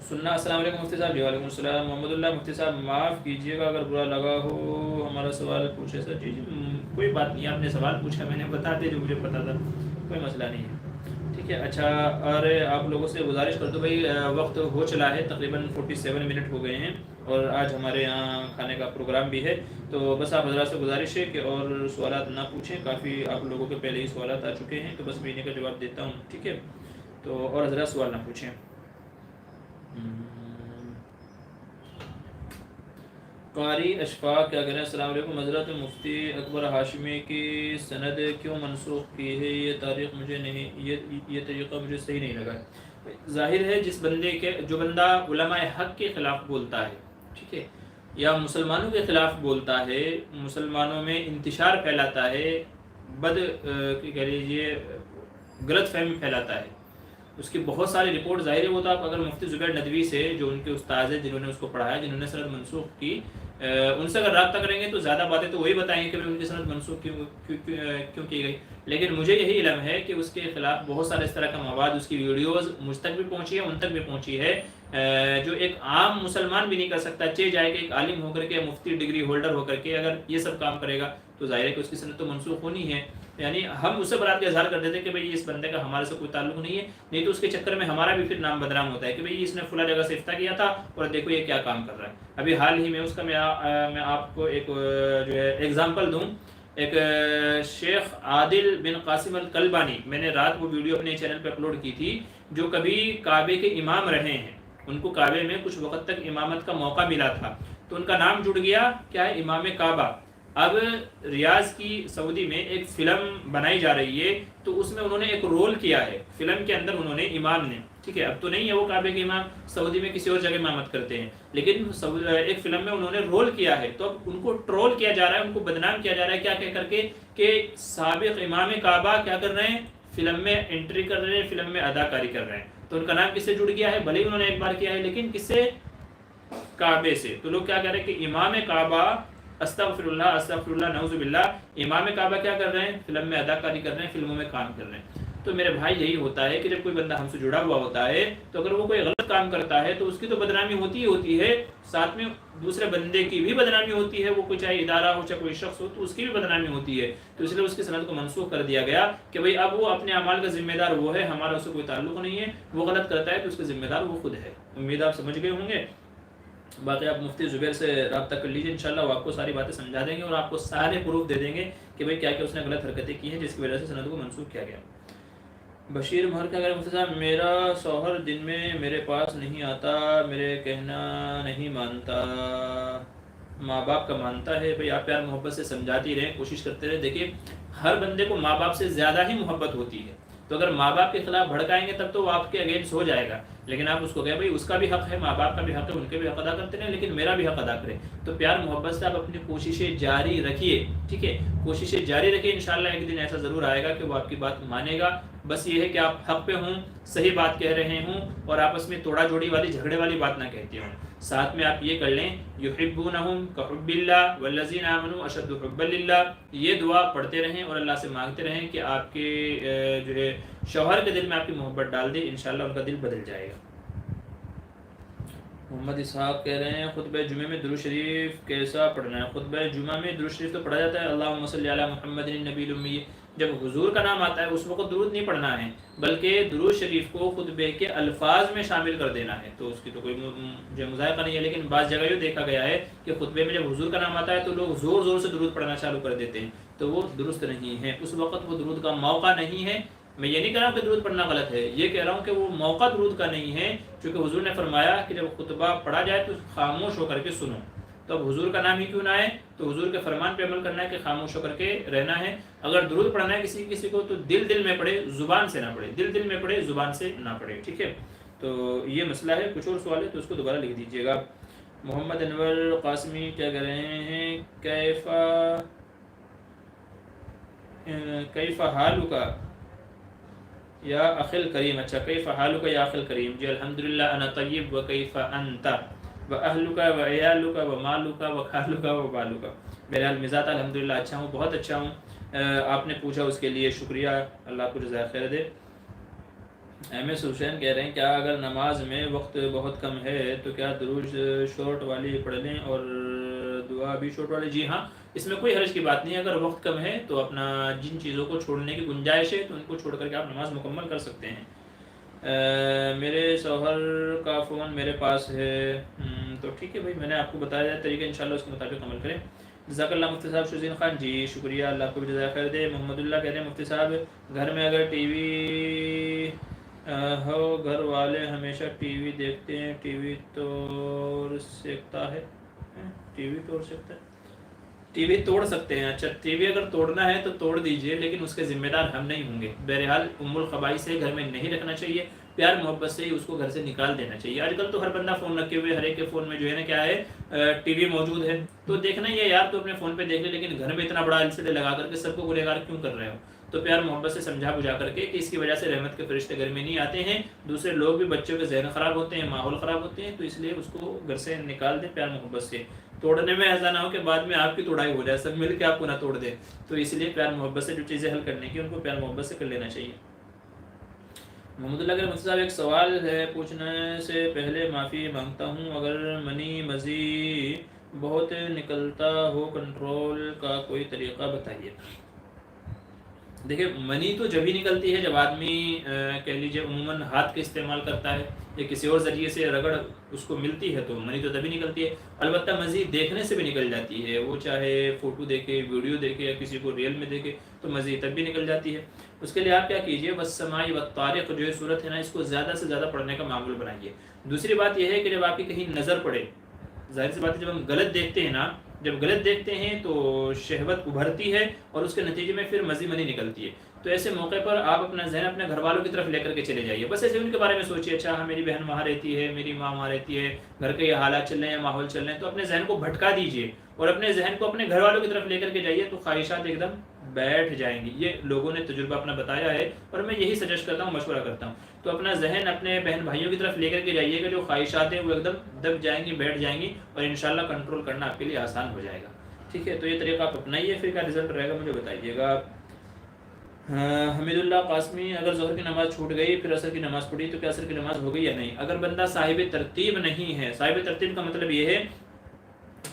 A: سننا. السلام علیکم مفتی صاحب. جی وعلیکم السلام. محمد اللہ مفتی صاحب معاف کیجیے گا اگر برا لگا ہو، ہمارا سوال پوچھے سر. جی کوئی بات نہیں، آپ نے سوال پوچھا، میں نے بتا دیا جو مجھے پتا تھا، کوئی مسئلہ نہیں ہے. ٹھیک ہے. اچھا، اور آپ لوگوں سے گزارش کر دو بھائی، وقت ہو چلا ہے، تقریباً 47 منٹ ہو گئے ہیں، اور آج ہمارے یہاں کھانے کا پروگرام بھی ہے، تو بس آپ حضرات سے گزارش ہے کہ اور سوالات نہ پوچھیں، کافی آپ لوگوں کے پہلے ہی سوالات آ چکے ہیں، تو بس میں انہیں کا جواب دیتا ہوں. ٹھیک ہے، تو اور حضرات سوال نہ پوچھیں. قاری اشفاق کیا کہنا ہے؟ السلام علیکم حضرت، مفتی اکبر ہاشمی کی سند کیوں منسوخ کی ہے؟ یہ تاریخ مجھے نہیں، یہ طریقہ مجھے صحیح نہیں لگا. ظاہر ہے جس بندے کے، جو بندہ علماء حق کے خلاف بولتا ہے، ٹھیک ہے، یا مسلمانوں کے خلاف بولتا ہے، مسلمانوں میں انتشار پھیلاتا ہے، کہہ لیجیے غلط فہمی پھیلاتا ہے، اس کی بہت ساری رپورٹ ظاہر ہے. وہ تو آپ اگر مفتی زبیر ندوی سے، جو ان کے استاد ہیں، جنہوں نے اس کو پڑھایا، جنہوں نے سند منسوخ کی، ان سے اگر رابطہ کریں گے تو زیادہ باتیں تو وہی بتائیں گے کہ ان کی سند منسوخ کیوں کی گئی. لیکن مجھے یہی علم ہے کہ اس کے خلاف بہت سارے اس طرح کا مواد، اس کی ویڈیوز مجھ تک بھی پہنچی ہے، ان تک بھی پہنچی ہے، جو ایک عام مسلمان بھی نہیں کر سکتا. جائے کہ ایک عالم ہو کر کے، مفتی ڈگری ہولڈر ہو کر کے اگر یہ سب کام کرے گا تو ظاہر ہے کہ اس کی سند تو منسوخ ہونی ہے. یعنی ہم اس سے برات کا اظہار کر دیتے ہیں کہ بھئی اس بندے کا ہمارے سے کوئی تعلق نہیں ہے، نہیں تو اس کے چکر میں ہمارا بھی پھر نام بدنام ہوتا ہے کہ بھئی اس نے فلاں جگہ سے افتاء کیا تھا اور دیکھو یہ کیا کام کر رہا ہے. ابھی حال ہی میں اس کا میں آپ کو ایک جو ہے ایگزامپل دوں. ایک شیخ عادل بن قاسم القلبانی، میں نے رات وہ ویڈیو اپنے چینل پہ اپلوڈ کی تھی، جو کبھی کعبے کے امام رہے ہیں، ان کو کعبے میں کچھ وقت تک امامت کا موقع ملا تھا، تو ان کا نام جڑ گیا کیا ہے؟ امام کعبہ. اب ریاض کی سعودی میں ایک فلم بنائی جا رہی ہے، تو اس میں انہوں نے ایک رول کیا ہے فلم کے اندر، انہوں نے امام نے، ٹھیک ہے، اب تو نہیں ہے وہ کعبے کے امام، سعودی میں کسی اور جگہ امامت کرتے ہیں، لیکن ایک فلم میں انہوں نے رول کیا ہے، تو اب ان کو ٹرول کیا جا رہا ہے، ان کو بدنام کیا جا رہا ہے، کیا کہہ کر کے کہ سابق امام کعبہ کیا کر رہے ہیں، فلم میں انٹری کر رہے ہیں، فلم میں اداکاری کر رہے ہیں، تو ان کا نام کس سے جڑ گیا ہے، بھلے ہی انہوں نے ایک بار کیا ہے لیکن کس سے، کعبے سے۔ تو لوگ کیا کہہ رہے ہیں کہ امام کعبہ، استغفر اللہ نعوذ باللہ، امام کعبہ کیا کر رہے ہیں، فلم میں اداکاری کر رہے ہیں، فلموں میں کام کر رہے ہیں۔ تو میرے بھائی یہی ہوتا ہے کہ جب کوئی بندہ ہم سے جڑا ہوا ہوتا ہے تو اگر وہ کوئی غلط کام کرتا ہے تو اس کی تو بدنامی ہوتی ہی ہوتی ہے، ساتھ میں دوسرے بندے کی بھی بدنامی ہوتی ہے، وہ کوئی چاہے ادارہ ہو چاہے کوئی شخص ہو تو اس کی بھی بدنامی ہوتی ہے، تو اس لیے اس کی سند کو منسوخ کر دیا گیا کہ بھئی اب وہ اپنے اعمال کا ذمہ دار وہ ہے، ہمارا اس سے کوئی تعلق نہیں ہے، وہ غلط کرتا ہے تو اس کا ذمہ دار وہ خود ہے۔ امید آپ سمجھ گئے ہوں گے۔ باقی آپ مفتی زبیر سے رابطہ کر لیجئے، انشاءاللہ وہ آپ کو ساری باتیں سمجھا دیں گے اور آپ کو سارے پروف دے دیں گے کہ بھئی کیا کیا اس نے غلط حرکتیں کی ہیں جس کی وجہ سے سند کو منسوخ کیا گیا۔ بشیر مہر کا اگر مفتی صاحب، میرا شوہر دن میں میرے پاس نہیں آتا، میرے کہنا نہیں مانتا، ماں باپ کا مانتا ہے، بھئی آپ پیار محبت سے سمجھاتی رہیں، کوشش کرتے رہیں۔ دیکھیے ہر بندے کو ماں باپ سے زیادہ ہی محبت ہوتی ہے، تو اگر ماں باپ کے خلاف بھڑکائیں گے تب تو وہ آپ کے اگینسٹ ہو جائے گا، لیکن آپ اس کو کہیں بھائی اس کا بھی حق ہے، ماں باپ کا بھی حق ہے، ان کے بھی حق ادا کرتے رہیں، لیکن میرا بھی حق ادا کریں۔ تو پیار محبت سے آپ اپنی کوششیں جاری رکھیے، ٹھیک ہے، کوششیں جاری رکھیے، انشاءاللہ ایک دن ایسا ضرور آئے گا کہ وہ آپ کی بات مانے گا۔ بس یہ ہے کہ آپ حق پہ ہوں، صحیح بات کہہ رہے ہوں، اور آپس میں توڑا جوڑی والی جھگڑے والی بات نہ کہتے ہوں۔ ساتھ میں آپ یہ کر لیں، یحبونہم کحب اللہ والذین آمنوا اشد حبا للہ، یہ دعا پڑھتے رہیں اور اللہ سے مانگتے رہیں کہ آپ کے جو ہے شوہر کے دل میں آپ کی محبت ڈال دے، انشاءاللہ ان کا دل بدل جائے گا۔ محمد اسحاق کہہ رہے ہیں خطبہ جمعہ میں درود شریف کیسا پڑھنا ہے؟ خطبہ جمعہ میں درود شریف تو پڑھا جاتا ہے اللہم صلی علی محمد النبی الامی، جب حضور کا نام آتا ہے اس وقت درود نہیں پڑھنا ہے، بلکہ درود شریف کو خطبے کے الفاظ میں شامل کر دینا ہے، تو اس کی تو کوئی جو مذائقہ نہیں ہے، لیکن بعض جگہ یہ دیکھا گیا ہے کہ خطبے میں جب حضور کا نام آتا ہے تو لوگ زور زور سے درود پڑھنا چالو کر دیتے ہیں، تو وہ درست نہیں ہے، اس وقت وہ درود کا موقع نہیں ہے۔ میں یہ نہیں کہہ رہا ہوں کہ درود پڑھنا غلط ہے، یہ کہہ رہا ہوں کہ وہ موقع درود کا نہیں ہے، کیونکہ حضور نے فرمایا کہ جب خطبہ پڑھا جائے تو خاموش ہو کر کے سنو، تو اب حضور کا نام ہی کیوں نہ آئے، تو حضور کے فرمان پہ عمل کرنا ہے کہ خاموش ہو کر کے رہنا ہے۔ اگر درود پڑھنا ہے کسی کو تو دل میں پڑھے، زبان سے نہ پڑھے، دل میں پڑھے، زبان سے نہ پڑھے، ٹھیک ہے۔ تو یہ مسئلہ ہے، کچھ اور سوال ہے تو اس کو دوبارہ لکھ دیجیے گا۔ محمد انور قاسمی کیا کہہ رہے ہیں، کیف حالک یا اخل کریم، اچھا کیف حالک یا اخل کریم، جی الحمدللہ انا طیب و کیف انت و اہلک و عیالک و مالک و خالک و بالک، میرا مزاج الحمدللہ اچھا ہوں، بہت اچھا ہوں۔ آپ نے پوچھا اس کے لیے شکریہ، اللہ آپ کو جزائے خیر دے۔ ایم ایس حسین کہہ رہے ہیں کیا اگر نماز میں وقت بہت کم ہے تو کیا درود شارٹ والی پڑھ لیں اور دعا بھی شارٹ والی؟ جی ہاں، اس میں کوئی حرج کی بات نہیں ہے، اگر وقت کم ہے تو اپنا جن چیزوں کو چھوڑنے کی گنجائش ہے تو ان کو چھوڑ کر کے آپ نماز مکمل کر سکتے ہیں۔ میرے شوہر کا فون میرے پاس ہے، تو ٹھیک ہے بھائی، میں نے آپ کو بتایا جائے طریقہ، انشاءاللہ اس کے مطابق عمل کریں۔ جزاک اللہ مفتی صاحب شزین خان، جی شکریہ، اللہ آپ کو بھی جزائے خیر دے۔ محمد اللہ کہہ رہے ہیں مفتی صاحب گھر میں اگر ٹی وی ہو، گھر والے ہمیشہ ٹی وی دیکھتے ہیں، ٹی وی توڑ سکتا ہے؟ ٹی وی توڑ سکتا ہے؟ ٹی وی توڑ سکتے ہیں، اچھا ٹی وی اگر توڑنا ہے تو توڑ دیجئے، لیکن اس کے ذمہ دار ہم نہیں ہوں گے۔ بہرحال ام الخبائث سے گھر میں نہیں رکھنا چاہیے، پیار محبت سے ہی اس کو گھر سے نکال دینا چاہیے۔ آج کل تو ہر بندہ فون رکھے ہوئے، ہر ایک کے فون میں جو ہے نا کیا ہے، ٹی وی موجود ہے، تو دیکھنا ہی ہے یار، تو اپنے فون پہ دیکھ لے، لیکن گھر میں اتنا بڑا LCD لگا کر کے سب کو گنہگار کیوں کر رہے ہو؟ تو پیار محبت سے سمجھا بجھا کر کے کہ اس کی وجہ سے رحمت کے فرشتے گھر میں نہیں آتے ہیں، دوسرے لوگ بھی، بچوں کے ذہن خراب ہوتے ہیں، ماحول خراب ہوتے ہیں، تو اس لیے اس کو گھر سے نکال دیں پیار محبت سے۔ توڑنے میں ایسا نہ ہو کہ بعد میں آپ کی توڑائی ہو جائے، سب مل کے آپ کو نہ توڑ دیں، تو اس لیے پیار محبت سے جو چیزیں حل کرنے کی ان کو پیار محبت سے کر لینا چاہیے۔ محمد اللہ کے مفتی صاحب ایک سوال ہے، پوچھنے سے پہلے معافی مانگتا ہوں، اگر منی مزی بہت نکلتا ہو کنٹرول کا کوئی طریقہ بتائیے۔ دیکھیں منی تو جب ہی نکلتی ہے جب آدمی کہہ لیجیے عموماً ہاتھ کا استعمال کرتا ہے یا کسی اور ذریعے سے رگڑ اس کو ملتی ہے، تو منی تو تبھی نکلتی ہے۔ البتہ مزید دیکھنے سے بھی نکل جاتی ہے، وہ چاہے فوٹو دیکھے، ویڈیو دیکھے یا کسی کو ریئل میں دیکھے تو مزید تب بھی نکل جاتی ہے۔ اس کے لیے آپ کیا کیجئے، والسماء والطارق جو ہے صورت ہے نا، اس کو زیادہ سے زیادہ پڑھنے کا معمول بنائیے۔ دوسری بات یہ ہے کہ جب آپ کی کہیں نظر پڑے، ظاہر سی بات ہے جب ہم غلط دیکھتے ہیں نا جب غلط دیکھتے ہیں تو شہوت ابھرتی ہے اور اس کے نتیجے میں پھر مزید منی نکلتی ہے. تو ایسے موقع پر آپ اپنا ذہن اپنے گھر والوں کی طرف لے کر کے چلے جائیے. بس ایسے ان کے بارے میں سوچیے, اچھا ہاں میری بہن وہاں رہتی ہے, میری ماں وہاں رہتی ہے, گھر کے یہ حالات چل رہے ہیں, ماحول چل رہے ہیں, تو اپنے ذہن کو بھٹکا دیجیے اور اپنے ذہن کو اپنے گھر والوں کی طرف لے کر کے جائیے, تو خواہشات ایک دم بیٹھ جائیں گی. یہ لوگوں نے تجربہ اپنا بتایا ہے اور میں یہی سجیسٹ کرتا ہوں, مشورہ کرتا ہوں. تو اپنا ذہن اپنے بہن بھائیوں کی طرف لے کر کے جائیے گا, جو خواہشات ہیں وہ ایک دم دب جائیں گی, بیٹھ جائیں گی, اور انشاءاللہ کنٹرول کرنا آپ کے لیے آسان ہو جائے گا. ٹھیک ہے, تو یہ طریقہ آپ اپنائیے, پھر کیا رزلٹ رہے گا مجھے بتائیے گا. حمید اللہ قاسمی, اگر ظہر کی نماز چھوٹ گئی پھر عصر کی نماز پڑھی تو کیا عصر کی نماز ہو گئی یا نہیں؟ اگر بندہ صاحب ترتیب نہیں ہے, صاحب ترتیب کا مطلب یہ ہے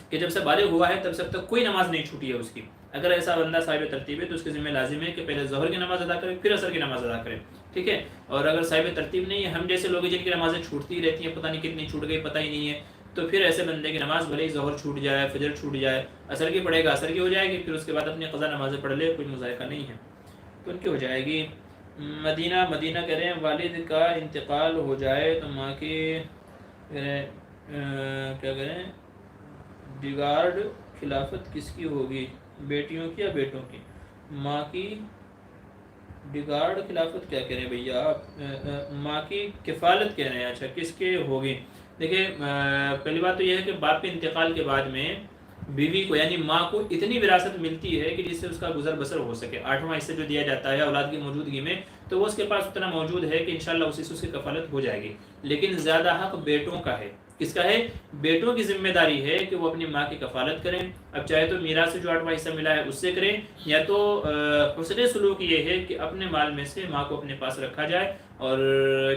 A: کہ جب سے بالغ ہوا ہے تب سے اب تک کوئی نماز نہیں چھوٹی ہے اس کی. اگر ایسا بندہ صاحب ترتیب ہے تو اس کے ذمہ لازم ہے کہ پہلے ظہر کی نماز ادا کرے پھر عصر کی نماز ادا کرے. ٹھیک ہے, اور اگر صاحب ترتیب نہیں ہے, ہم جیسے لوگ جن کی نمازیں چھوٹتی رہتی ہیں, پتہ نہیں کتنی چھوٹ گئی پتہ ہی نہیں ہے, تو پھر ایسے بندے کی نماز بھلے ہی ظہر چھوٹ جائے, فجر چھوٹ جائے, عصر کی پڑھے گا عصر کی ہو جائے گی, پھر اس کے بعد اپنی قضا نمازیں پڑھ لے, کوئی مذائقہ نہیں ہے, تو ان کی ہو جائے گی. مدینہ کہہ رہے ہیں والد کا انتقال ہو جائے تو ماں کی کیا کریں ڈیگارڈ خلافت کس کی ہوگی, بیٹیوں کی یا بیٹوں کی؟ ماں کی ڈیگارڈ خلافت کیا کہہ رہے ہیں بھیا آپ؟ ماں کی کفالت کہہ رہے ہیں. اچھا, کس کے ہوگی؟ دیکھیں پہلی بات تو یہ ہے کہ باپ کے انتقال کے بعد میں بیوی کو یعنی ماں کو اتنی وراثت ملتی ہے کہ جس سے اس کا گزر بسر ہو سکے. 8واں حصہ جو دیا جاتا ہے اولاد کی موجودگی میں, تو وہ اس کے پاس اتنا موجود ہے کہ انشاءاللہ اسی سے اس کی کفالت ہو جائے گی. لیکن زیادہ حق بیٹوں کا ہے. کس کا ہے؟ بیٹوں کی ذمہ داری ہے کہ وہ اپنی ماں کی کفالت کریں. اب چاہے تو میراث سے جو 8واں حصہ ملا ہے اس سے کریں, یا تو حسن سلوک یہ ہے کہ اپنے مال میں سے ماں کو اپنے پاس رکھا جائے اور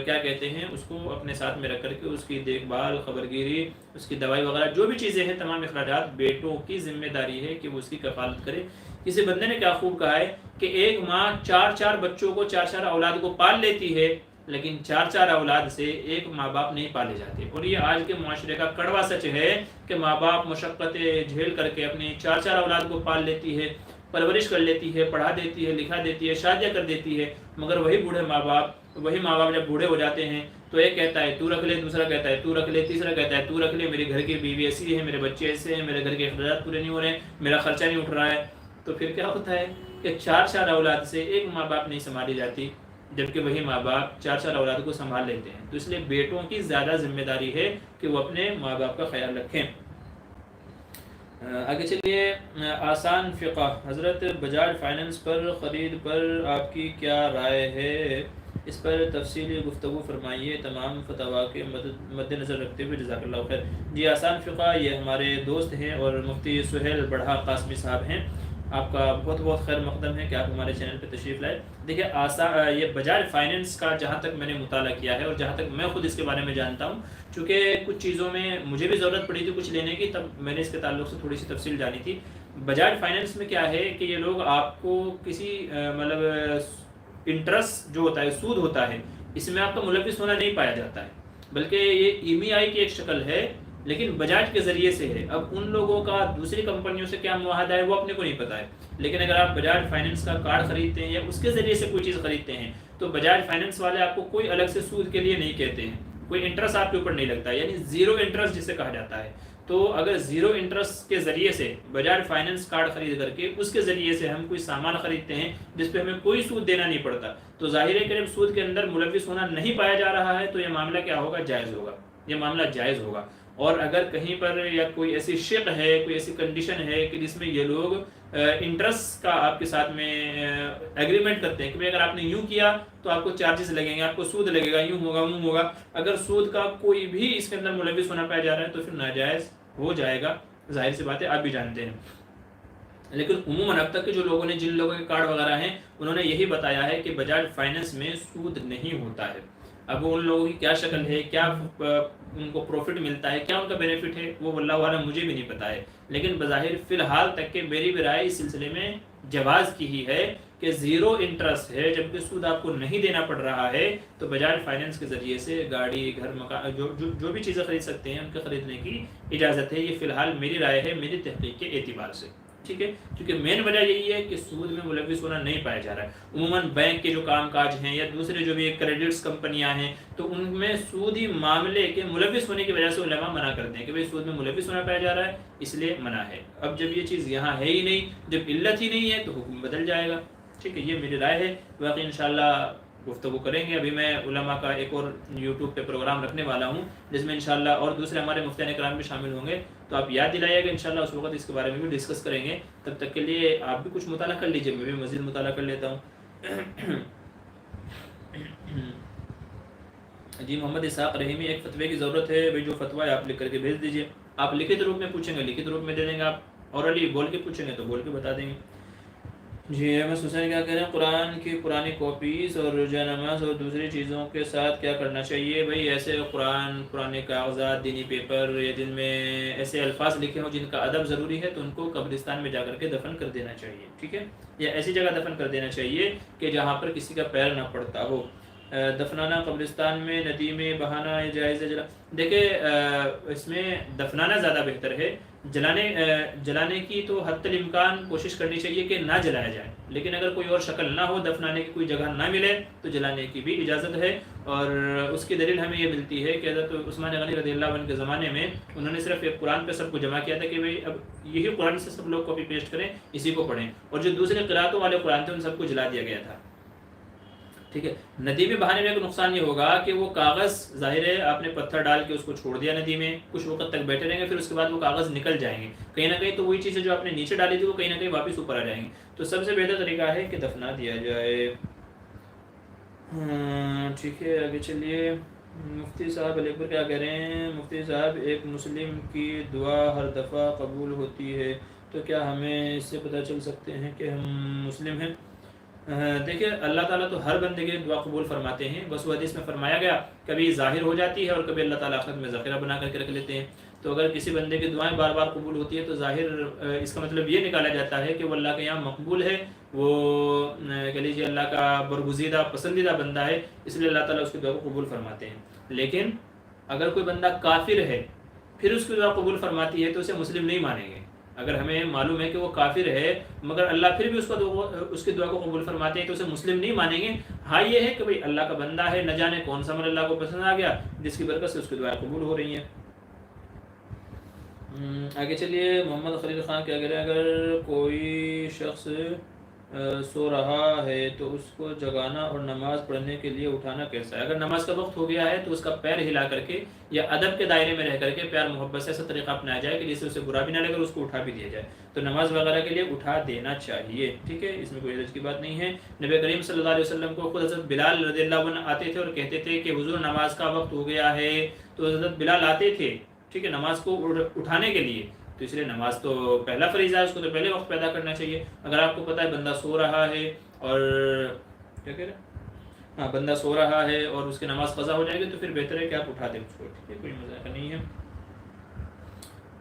A: کیا کہتے ہیں اس کو اپنے ساتھ میں رکھ کر کے اس کی دیکھ بھال, خبرگیری, اس کی دوائی وغیرہ جو بھی چیزیں ہیں تمام اخراجات بیٹوں کی ذمہ داری ہے کہ وہ اس کی کفالت کرے. کسی بندے نے کیا خوب کہا ہے کہ ایک ماں 4 بچوں کو 4 اولاد کو پال لیتی ہے, لیکن 4 اولاد سے ایک ماں باپ نہیں پالے جاتے. اور یہ آج کے معاشرے کا کڑوا سچ ہے کہ ماں باپ مشقتیں جھیل کر کے اپنی 4 اولاد کو پال لیتی ہے, پرورش کر لیتی ہے, پڑھا دیتی ہے, لکھا دیتی ہے, شادیاں کر دیتی ہے, مگر وہی ماں باپ جب بوڑھے ہو جاتے ہیں تو ایک کہتا ہے تو رکھ لے, دوسرا کہتا ہے تو رکھ لے, تیسرا کہتا ہے تو رکھ لے, میرے گھر کی بیوی ایسی ہے, میرے بچے ایسے ہیں, میرے گھر کے اخراجات پورے نہیں ہو رہے ہیں, میرا خرچہ نہیں اٹھ رہا ہے. تو پھر کیا ہوتا ہے کہ 4 اولاد سے ایک ماں باپ نہیں سنبھالی جاتی, جبکہ وہی ماں باپ 4 اولاد کو سنبھال لیتے ہیں. تو اس لیے بیٹوں کی زیادہ ذمہ داری ہے کہ وہ اپنے ماں باپ کا خیال رکھیں. آگے چلیے. آسان فقہ, حضرت بجاج فائننس پر خرید پر آپ کی کیا رائے ہے؟ اس پر تفصیلی گفتگو فرمائیے تمام فتاوا کے مد نظر رکھتے ہوئے, جزاک اللہ خیر. جی, آسان فقہ یہ ہمارے دوست ہیں اور مفتی سہیل بڑھا قاسمی صاحب ہیں. آپ کا بہت بہت خیر مقدم ہے کہ آپ ہمارے چینل پہ تشریف لائے. دیکھیے یہ بجاج فائننس کا جہاں تک میں نے مطالعہ کیا ہے اور جہاں تک میں خود اس کے بارے میں جانتا ہوں, چونکہ کچھ چیزوں میں مجھے بھی ضرورت پڑی تھی کچھ لینے کی, تب میں نے اس کے تعلق سے تھوڑی سی تفصیل جانی تھی. بجاج فائننس میں کیا ہے کہ یہ لوگ آپ کو کسی مطلب انٹرسٹ جو ہوتا ہے, سود ہوتا ہے, اس میں آپ کا ملوث ہونا نہیں پایا جاتا ہے, بلکہ یہ EMI کی ایک شکل ہے لیکن بجاج کے ذریعے سے ہے. اب ان لوگوں کا دوسری کمپنیوں سے کیا معاہدہ ہے وہ اپنے کو نہیں پتہ ہے, لیکن اگر آپ بجاج فائننس کا کارڈ خریدتے ہیں یا اس کے ذریعے سے کوئی چیز خریدتے ہیں تو بجاج فائننس والے آپ کو کوئی الگ سے سود کے لیے نہیں کہتے ہیں, کوئی انٹرسٹ آپ کے اوپر نہیں لگتا ہے, یعنی زیرو انٹرسٹ جسے کہا جاتا ہے. تو اگر زیرو انٹرسٹ کے ذریعے سے بجاج فائننس کارڈ خرید کر کے اس کے ذریعے سے ہم کوئی سامان خریدتے ہیں جس پہ ہمیں کوئی سود دینا نہیں پڑتا, تو ظاہر ہے کہ جب سود کے اندر ملوث ہونا نہیں پایا جا رہا ہے تو یہ معاملہ کیا ہوگا؟ جائز ہوگا, یہ معاملہ جائز ہوگا. اور اگر کہیں پر یا کوئی ایسی شق ہے, کوئی ایسی کنڈیشن ہے کہ جس میں یہ لوگ انٹرسٹ کا آپ کے ساتھ میں ایگریمنٹ کرتے ہیں کہ اگر آپ نے یوں کیا تو آپ کو چارجز لگیں گے, آپ کو سود لگے گا, یوں ہوگا یوں ہوگا, اگر سود کا کوئی بھی اس کے اندر ملوث ہونا پایا جا رہا ہے تو پھر ناجائز ہو جائے گا. ظاہر سی بات ہے, آپ بھی جانتے ہیں. لیکن عموماً اب تک کے جو لوگوں نے, جن لوگوں کے کارڈ وغیرہ ہیں, انہوں نے یہی بتایا ہے کہ بجاج فائننس میں سود نہیں ہوتا ہے. اب ان لوگوں کی کیا شکل ہے, کیا ان کو پروفٹ ملتا ہے, کیا ان کا بینیفٹ ہے, وہ واللہ اعلم مجھے بھی نہیں پتا ہے. لیکن بظاہر فی الحال تک کہ میری بھی رائے اس سلسلے میں جواز کی ہی ہے کہ زیرو انٹرسٹ ہے, جبکہ سود آپ کو نہیں دینا پڑ رہا ہے, تو بجاج فائننس کے ذریعے سے گاڑی, گھر, مکان, جو بھی چیزیں خرید سکتے ہیں ان کے خریدنے کی اجازت ہے. یہ فی الحال میری رائے ہے, میری تحقیق کے اعتبار سے. ٹھیک ہے، کیونکہ مین وجہ یہی ہے کہ سود میں ملوث ہونا نہیں پایا جا رہا ہے. عموماً بینک کے جو کام کاج ہیں یا دوسرے جو بھی کریڈٹس کمپنیاں ہیں تو ان میں سودی معاملے کے ملوث ہونے کی وجہ سے علماء منع کرتے ہیں کہ بھئی سود میں ملوث ہونا پایا جا رہا ہے اس لیے منع ہے. اب جب یہ چیز یہاں ہے ہی نہیں، جب علت ہی نہیں ہے تو حکم بدل جائے گا. ٹھیک ہے، یہ میری رائے ہے. باقی انشاءاللہ گفتگو کریں گے. ابھی میں علماء کا ایک اور یوٹیوب پہ پروگرام رکھنے والا ہوں جس میں انشاءاللہ اور دوسرے ہمارے مفتیان کرام بھی شامل ہوں گے، تو آپ یاد دلائیے گا انشاءاللہ اس وقت اس کے بارے میں بھی ڈسکس کریں گے. تب تک کے لیے آپ بھی کچھ مطالعہ کر لیجئے، میں بھی مزید مطالعہ کر لیتا ہوں. جی محمد اسحاق رحیمی، ایک فتوے کی ضرورت ہے بھائی، جو فتویٰ ہے آپ لکھ کر کے بھیج دیجئے. آپ لکھت روپ میں پوچھیں گے لکھت روپ میں دے دیں گے، آپ اورلی بول کے پوچھیں گے تو بول کے بتا دیں گے. جی احمد حسین کیا کہہ رہے ہیں، قرآن کی پرانی کاپیز اور جانماز اور دوسری چیزوں کے ساتھ کیا کرنا چاہیے؟ بھائی ایسے قرآن، پرانے کاغذات، دینی پیپر یا جن میں ایسے الفاظ لکھے ہوں جن کا ادب ضروری ہے تو ان کو قبرستان میں جا کر کے دفن کر دینا چاہیے. ٹھیک ہے، یا ایسی جگہ دفن کر دینا چاہیے کہ جہاں پر کسی کا پیر نہ پڑتا ہو. دفنانا قبرستان میں، ندی میں بہانا یہ جائز ہے؟ دیکھیں اس میں دفنانا زیادہ بہتر ہے. جلانے کی تو حتی الامکان کوشش کرنی چاہیے کہ نہ جلایا جائے، لیکن اگر کوئی اور شکل نہ ہو، دفنانے کی کوئی جگہ نہ ملے تو جلانے کی بھی اجازت ہے. اور اس کی دلیل ہمیں یہ ملتی ہے کہ حضرت عثمان غنی رضی اللہ عنہ کے زمانے میں انہوں نے صرف ایک قرآن پہ سب کو جمع کیا تھا کہ بھئی اب یہی قرآن سے سب لوگ کاپی پیسٹ کریں، اسی کو پڑھیں، اور جو دوسرے قرأتوں والے قرآن تھے ان سب کو جلا دیا گیا تھا. ٹھیک ہے، ندی میں بہانے میں ایک نقصان یہ ہوگا کہ وہ کاغذ، ظاہر ہے آپ نے پتھر ڈال کے اس کو چھوڑ دیا ندی میں، کچھ وقت تک بیٹھے رہیں گے، پھر اس کے بعد وہ کاغذ نکل جائیں گے کہیں نہ کہیں، تو وہی چیزیں جو آپ نے نیچے ڈالی تھی وہ کہیں نہ کہیں واپس اوپر آ جائیں گے. تو سب سے بہتر طریقہ ہے کہ دفنا دیا جائے. ٹھیک ہے، آگے چلیے. مفتی صاحب علی اکبر کیا کہہ رہے ہیں، مفتی صاحب ایک مسلم کی دعا ہر دفعہ قبول ہوتی ہے تو کیا ہمیں اس سے پتہ چل سکتے ہیں کہ ہم مسلم ہیں؟ دیکھیں اللہ تعالیٰ تو ہر بندے کی دعا قبول فرماتے ہیں، بس وہ حدیث میں فرمایا گیا کبھی ظاہر ہو جاتی ہے اور کبھی اللہ تعالیٰ آخرت میں ذخیرہ بنا کر کے رکھ لیتے ہیں. تو اگر کسی بندے کی دعائیں بار بار قبول ہوتی ہے تو ظاہر اس کا مطلب یہ نکالا جاتا ہے کہ وہ اللہ کے یہاں مقبول ہے، وہ کہہ لیجیے اللہ کا برگزیدہ پسندیدہ بندہ ہے، اس لیے اللہ تعالیٰ اس کی دعا کو قبول فرماتے ہیں. لیکن اگر کوئی بندہ کافر ہے پھر اس کی دعا قبول فرماتی ہے تو اسے مسلم نہیں مانیں گے. اگر ہمیں معلوم ہے کہ وہ کافر ہے مگر اللہ پھر بھی اس کی دعا کو قبول فرماتے ہیں تو اسے مسلم نہیں مانیں گے. ہاں یہ ہے کہ بھئی اللہ کا بندہ ہے، نہ جانے کون سا عمل اللہ کو پسند آ گیا جس کی برکت سے اس کی دعائیں قبول ہو رہی ہیں. آگے چلیے. محمد خلیل خان کیا کہہ رہے ہیں، اگر کوئی شخص سو رہا ہے تو اس کو جگانا اور نماز پڑھنے کے لیے اٹھانا کیسا ہے؟ اگر نماز کا وقت ہو گیا ہے تو اس کا پیر ہلا کر کے یا ادب کے دائرے میں رہ کر کے پیار محبت سے ایسا طریقہ اپنایا جائے کہ جس سے اسے برا بھی نہ لگے اور اس کو اٹھا بھی دیا جائے. تو نماز وغیرہ کے لیے اٹھا دینا چاہیے. ٹھیک ہے، اس میں کوئی حرج کی بات نہیں ہے. نبی کریم صلی اللہ علیہ وسلم کو خود حضرت بلال رضی اللہ عنہ آتے تھے اور کہتے تھے کہ حضور نماز کا وقت ہو گیا ہے، تو حضرت بلال آتے تھے ٹھیک ہے نماز کو اٹھانے کے لیے. تو اس لیے نماز تو پہلا فریضہ ہے، اس کو تو پہلے وقت پیدا کرنا چاہیے. اگر آپ کو پتہ ہے بندہ سو رہا ہے اور کیا کہہ رہے ہیں، بندہ سو رہا ہے اور اس کی نماز قضا ہو جائے گی تو پھر بہتر ہے کہ آپ اٹھا دیں اس کو. ٹھیک ہے، کوئی مذاق نہیں ہے.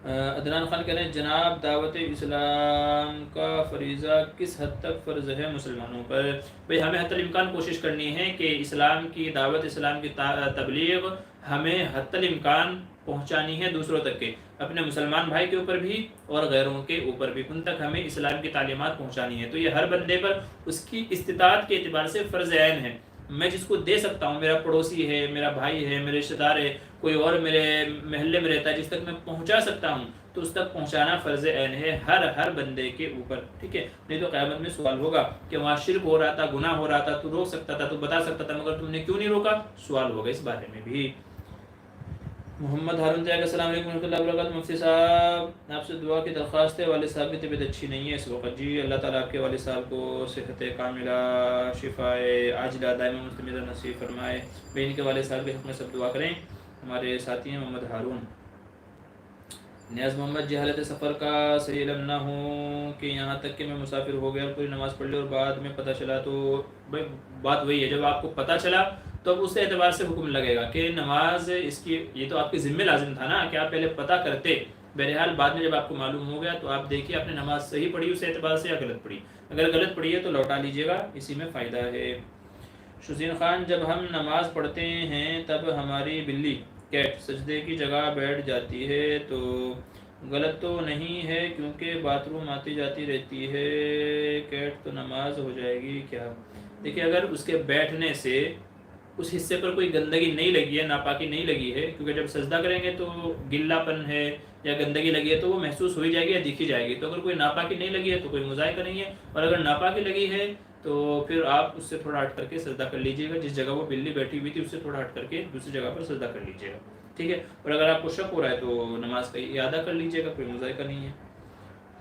A: عدنان خان کہہ رہے ہیں جناب دعوت اسلام کا فریضہ کس حد تک فرض ہے مسلمانوں پر؟ بھئی ہمیں حتی الامکان کوشش کرنی ہے کہ اسلام کی دعوت، اسلام کی تبلیغ ہمیں حتی الامکان پہنچانی ہے دوسروں تک کے، اپنے مسلمان بھائی کے اوپر بھی اور غیروں کے اوپر بھی، ان تک ہمیں اسلام کی تعلیمات پہنچانی ہے. تو یہ ہر بندے پر اس کی استطاعت کے اعتبار سے فرض عین ہے. میں جس کو دے سکتا ہوں، میرا پڑوسی ہے، میرا بھائی ہے، میرے رشتہ دار ہے، کوئی اور میرے محلے میں رہتا ہے، جس تک میں پہنچا سکتا ہوں تو اس تک پہنچانا فرض عین ہے ہر بندے کے اوپر. ٹھیک ہے، نہیں تو قیامت میں سوال ہوگا کہ وہاں شرک ہو رہا تھا، گناہ ہو رہا تھا، تو روک سکتا تھا، تو بتا سکتا تھا، مگر تم نے کیوں نہیں روکا؟ سوال ہوگا اس بارے میں بھی. محمد ہارون تیاگ السلام علیکم ورحمۃ اللہ وبرکاتہ. مفتی صاحب آپ سے دعا کی درخواست ہے، والد صاحب کی طبیعت اچھی نہیں ہے اس وقت. جی اللہ تعالیٰ آپ کے والد صاحب کو صحت کاملہ، شفاء عاجلہ دائمہ مستمرہ نصیب فرمائے. بہن کے والد صاحب کے حق میں سب دعا کریں. ہمارے ساتھی ہیں محمد ہارون. نیاز محمد، جہالت سفر کا صحیح علم نہ ہو کہ یہاں تک کہ میں مسافر ہو گیا اور پوری نماز پڑھ لی اور بعد میں پتہ چلا، تو بھائی بات وہی ہے، جب آپ کو پتہ چلا تو اب اس اعتبار سے حکم لگے گا کہ نماز اس کی، یہ تو آپ کے ذمہ لازم تھا نا کہ آپ پہلے پتہ کرتے. بہرحال بعد میں جب آپ کو معلوم ہو گیا تو آپ دیکھیے آپ نے نماز صحیح پڑھی اس اعتبار سے یا غلط پڑھی. اگر غلط پڑھی ہے تو لوٹا لیجیے گا، اسی میں فائدہ ہے. شزین خان، جب ہم نماز پڑھتے ہیں تب ہماری بلی کیٹ سجدے کی جگہ بیٹھ جاتی ہے تو غلط تو نہیں ہے کیونکہ باتھ روم آتی جاتی رہتی ہے، کیٹ تو نماز ہو جائے گی کیا؟ دیکھیں اگر اس کے بیٹھنے سے اس حصے پر کوئی گندگی نہیں لگی ہے، ناپاکی نہیں لگی ہے، کیونکہ جب سجدہ کریں گے تو گلا پن ہے یا گندگی لگی ہے تو وہ محسوس ہو ہی جائے گی یا دکھ ہی جائے گی، تو اگر کوئی ناپاکی نہیں لگی ہے تو کوئی مذائقہ نہیں ہے، اور اگر ناپاکی لگی ہے تو پھر آپ اس سے تھوڑا ہٹ کر کے سجدہ کر لیجئے گا، جس جگہ وہ بلی بیٹھی ہوئی تھی اس سے تھوڑا ہٹ کر کے دوسری جگہ پر سجدہ کر لیجئے گا، ٹھیک ہے؟ اور اگر آپ کو شک ہو رہا ہے تو نماز کا اعادہ کر لیجئے گا، کوئی مذائقہ نہیں ہے۔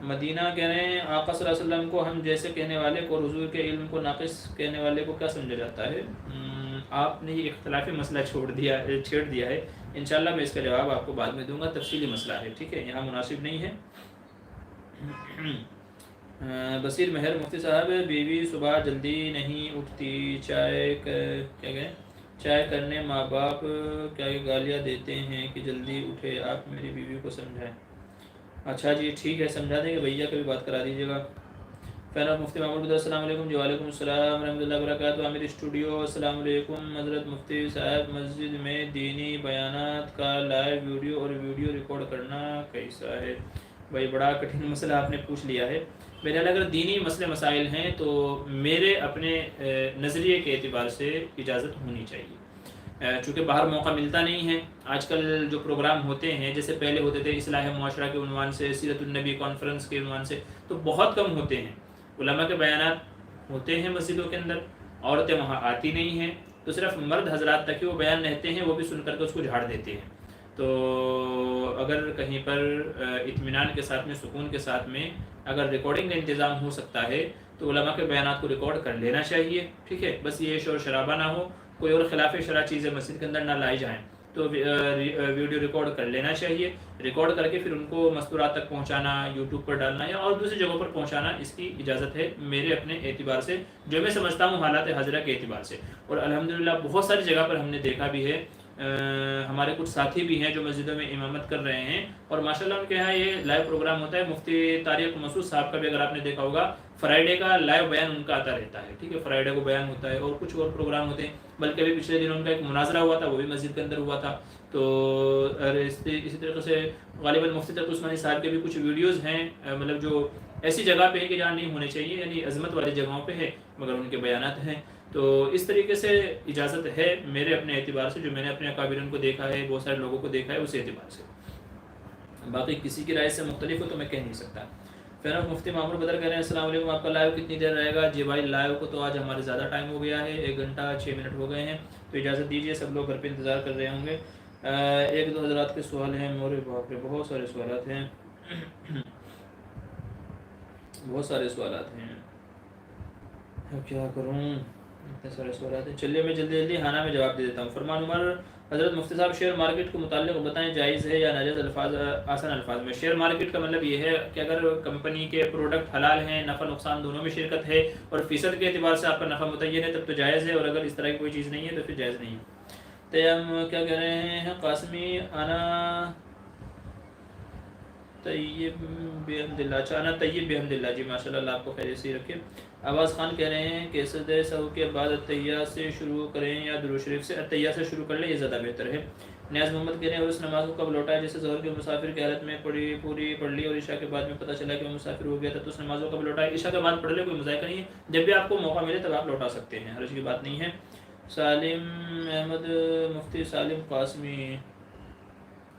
A: مدینہ کہہ رہے ہیں آقا صلی اللہ علیہ وسلم کو ہم جیسے کہنے والے کو اور حضور کے علم کو ناقص کہنے والے کو کیا سمجھا جاتا ہے؟ آپ نے یہ اختلافی مسئلہ چھیڑ دیا ہے، انشاءاللہ میں اس کا جواب آپ کو بعد میں دوں گا، تفصیلی مسئلہ ہے، ٹھیک ہے، یہاں مناسب نہیں ہے۔ بصیر مہر مفتی صاحب، بیوی صبح جلدی نہیں اٹھتی، چائے کرنے ماں باپ کیا گالیاں دیتے ہیں کہ جلدی اٹھے، آپ میری بیوی کو سمجھائیں۔ اچھا جی ٹھیک ہے، سمجھا دیں گے، بھیا کبھی بات کرا دیجیے گا۔ فین آف مفتی محمود، السلام علیکم۔ جی وعلیکم السلام ورحمۃ اللہ وبرکاتہ۔ عامر اسٹوڈیو، السلام علیکم حضرت مفتی صاحب، مسجد میں دینی بیانات کا لائیو ویڈیو اور ویڈیو ریکارڈ کرنا کیسا ہے؟ بھائی بڑا کٹھن مسئلہ آپ نے پوچھ لیا ہے۔ میرے اگر دینی مسئلے مسائل ہیں تو میرے اپنے نظریے کے اعتبار سے اجازت ہونی چاہیے، چونکہ باہر موقع ملتا نہیں ہے۔ آج کل جو پروگرام ہوتے ہیں جیسے پہلے ہوتے تھے اصلاح معاشرہ کے عنوان سے، سیرت النبی کانفرنس کے عنوان سے، تو بہت کم ہوتے ہیں۔ علماء کے بیانات ہوتے ہیں مسجدوں کے اندر، عورتیں وہاں آتی نہیں ہیں، تو صرف مرد حضرات تک ہی وہ بیان رہتے ہیں، وہ بھی سن کر کے اس کو جھاڑ دیتے ہیں۔ تو اگر کہیں پر اطمینان کے ساتھ میں، سکون کے ساتھ میں اگر ریکارڈنگ کا انتظام ہو سکتا ہے تو علماء کے بیانات کو ریکارڈ کر لینا چاہیے، ٹھیک ہے؟ بس یہ شور شرابہ نہ ہو، کوئی اور خلاف شرع چیزیں مسجد کے اندر نہ لائی جائیں، تو ویڈیو ریکارڈ کر لینا چاہیے، ریکارڈ کر کے پھر ان کو مستورات تک پہنچانا، یوٹیوب پر ڈالنا یا اور دوسری جگہوں پر پہنچانا، اس کی اجازت ہے میرے اپنے اعتبار سے، جو میں سمجھتا ہوں حالات حاضرہ کے اعتبار سے۔ اور الحمدللہ بہت ساری جگہ پر ہم نے دیکھا بھی ہے، ہمارے کچھ ساتھی بھی ہیں جو مسجدوں میں امامت کر رہے ہیں، اور ماشاءاللہ ان کے یہاں یہ لائیو پروگرام ہوتا ہے۔ مفتی طارق مسعود صاحب کا بھی اگر آپ نے دیکھا ہوگا، فرائیڈے کا لائیو بیان ان کا آتا رہتا ہے، ٹھیک ہے؟ فرائیڈے کو بیان ہوتا ہے، اور کچھ اور پروگرام ہوتے ہیں، بلکہ ابھی پچھلے دن ان کا ایک مناظرہ ہوا تھا، وہ بھی مسجد کے اندر ہوا تھا۔ تو اسی طریقے سے غالباً مفتی تقی عثمانی صاحب کے بھی کچھ ویڈیوز ہیں، مطلب جو ایسی جگہ پہ ہے کہ جہاں نہیں ہونے چاہیے، یعنی عظمت والی جگہوں پہ ہے، مگر ان کے بیانات ہیں۔ تو اس طریقے سے اجازت ہے میرے اپنے اعتبار سے، جو میں نے اپنے اکابرین کو دیکھا ہے، بہت سارے لوگوں کو دیکھا ہے، اس اعتبار سے۔ باقی کسی کی رائے سے مختلف ہو تو میں کہہ نہیں سکتا۔ فین مفتی معمر بدر کہہ رہے ہیں السلام علیکم، آپ کا لائیو کتنی دیر رہے گا؟ جی بھائی لائیو کو تو آج ہمارے زیادہ ٹائم ہو گیا ہے، 1 گھنٹہ 6 منٹ ہو گئے ہیں، تو اجازت دیجیے، سب لوگ گھر پہ انتظار کر رہے ہوں گے۔ ایک دو حضرات کے سوال ہیں، مورے باپ رے بہت سارے سوالات ہیں، بہت سارے سوالات ہیں، اب کیا کروں، اتنے سارے سوالات ہیں۔ چلیے میں جلدی ہانا میں جواب دے دیتا ہوں۔ فرمان عمر، حضرت مفتی صاحب شیئر مارکیٹ کے متعلق بتائیں، جائز ہے یا ناجائز؟ الفاظ آسان الفاظ میں۔ شیئر مارکیٹ کا مطلب یہ ہے کہ اگر کمپنی کے پروڈکٹ حلال ہیں، نفع نقصان دونوں میں شرکت ہے، اور فیصد کے اعتبار سے آپ کا نفع متعین ہے، تب تو جائز ہے، اور اگر اس طرح کی کوئی چیز نہیں ہے تو پھر جائز نہیں ہے۔ تیم کیا کہہ رہے ہیں؟ قاسمی انا طیب بحمد اللہ، اچھا انا طیب بحمد اللہ، جی ماشاءاللہ، اللہ آپ کو خیر سے رکھے۔ آواز خان کہہ رہے ہیں کہ سجدہ سہو کے بعد التحیات سے شروع کریں یا درود شریف سے؟ التحیات سے شروع کر لیں، یہ زیادہ بہتر ہے۔ نیاز محمد کہہ رہے ہیں اور اس نماز کو کب لوٹا ہے؟ جیسے ظہر کے مسافر کی حالت میں پوری پڑھ لی اور عشاء کے بعد میں پتہ چلا کہ وہ مسافر ہو گیا تھا، تو اس نماز کو کب لوٹا ہے؟ عشاء کے بعد پڑھ لے، کوئی مذائقہ نہیں ہے، جب بھی آپ کو موقع ملے تب آپ لوٹا سکتے ہیں، حرج کی بات نہیں ہے۔ سالم احمد، مفتی سالم قاسمی،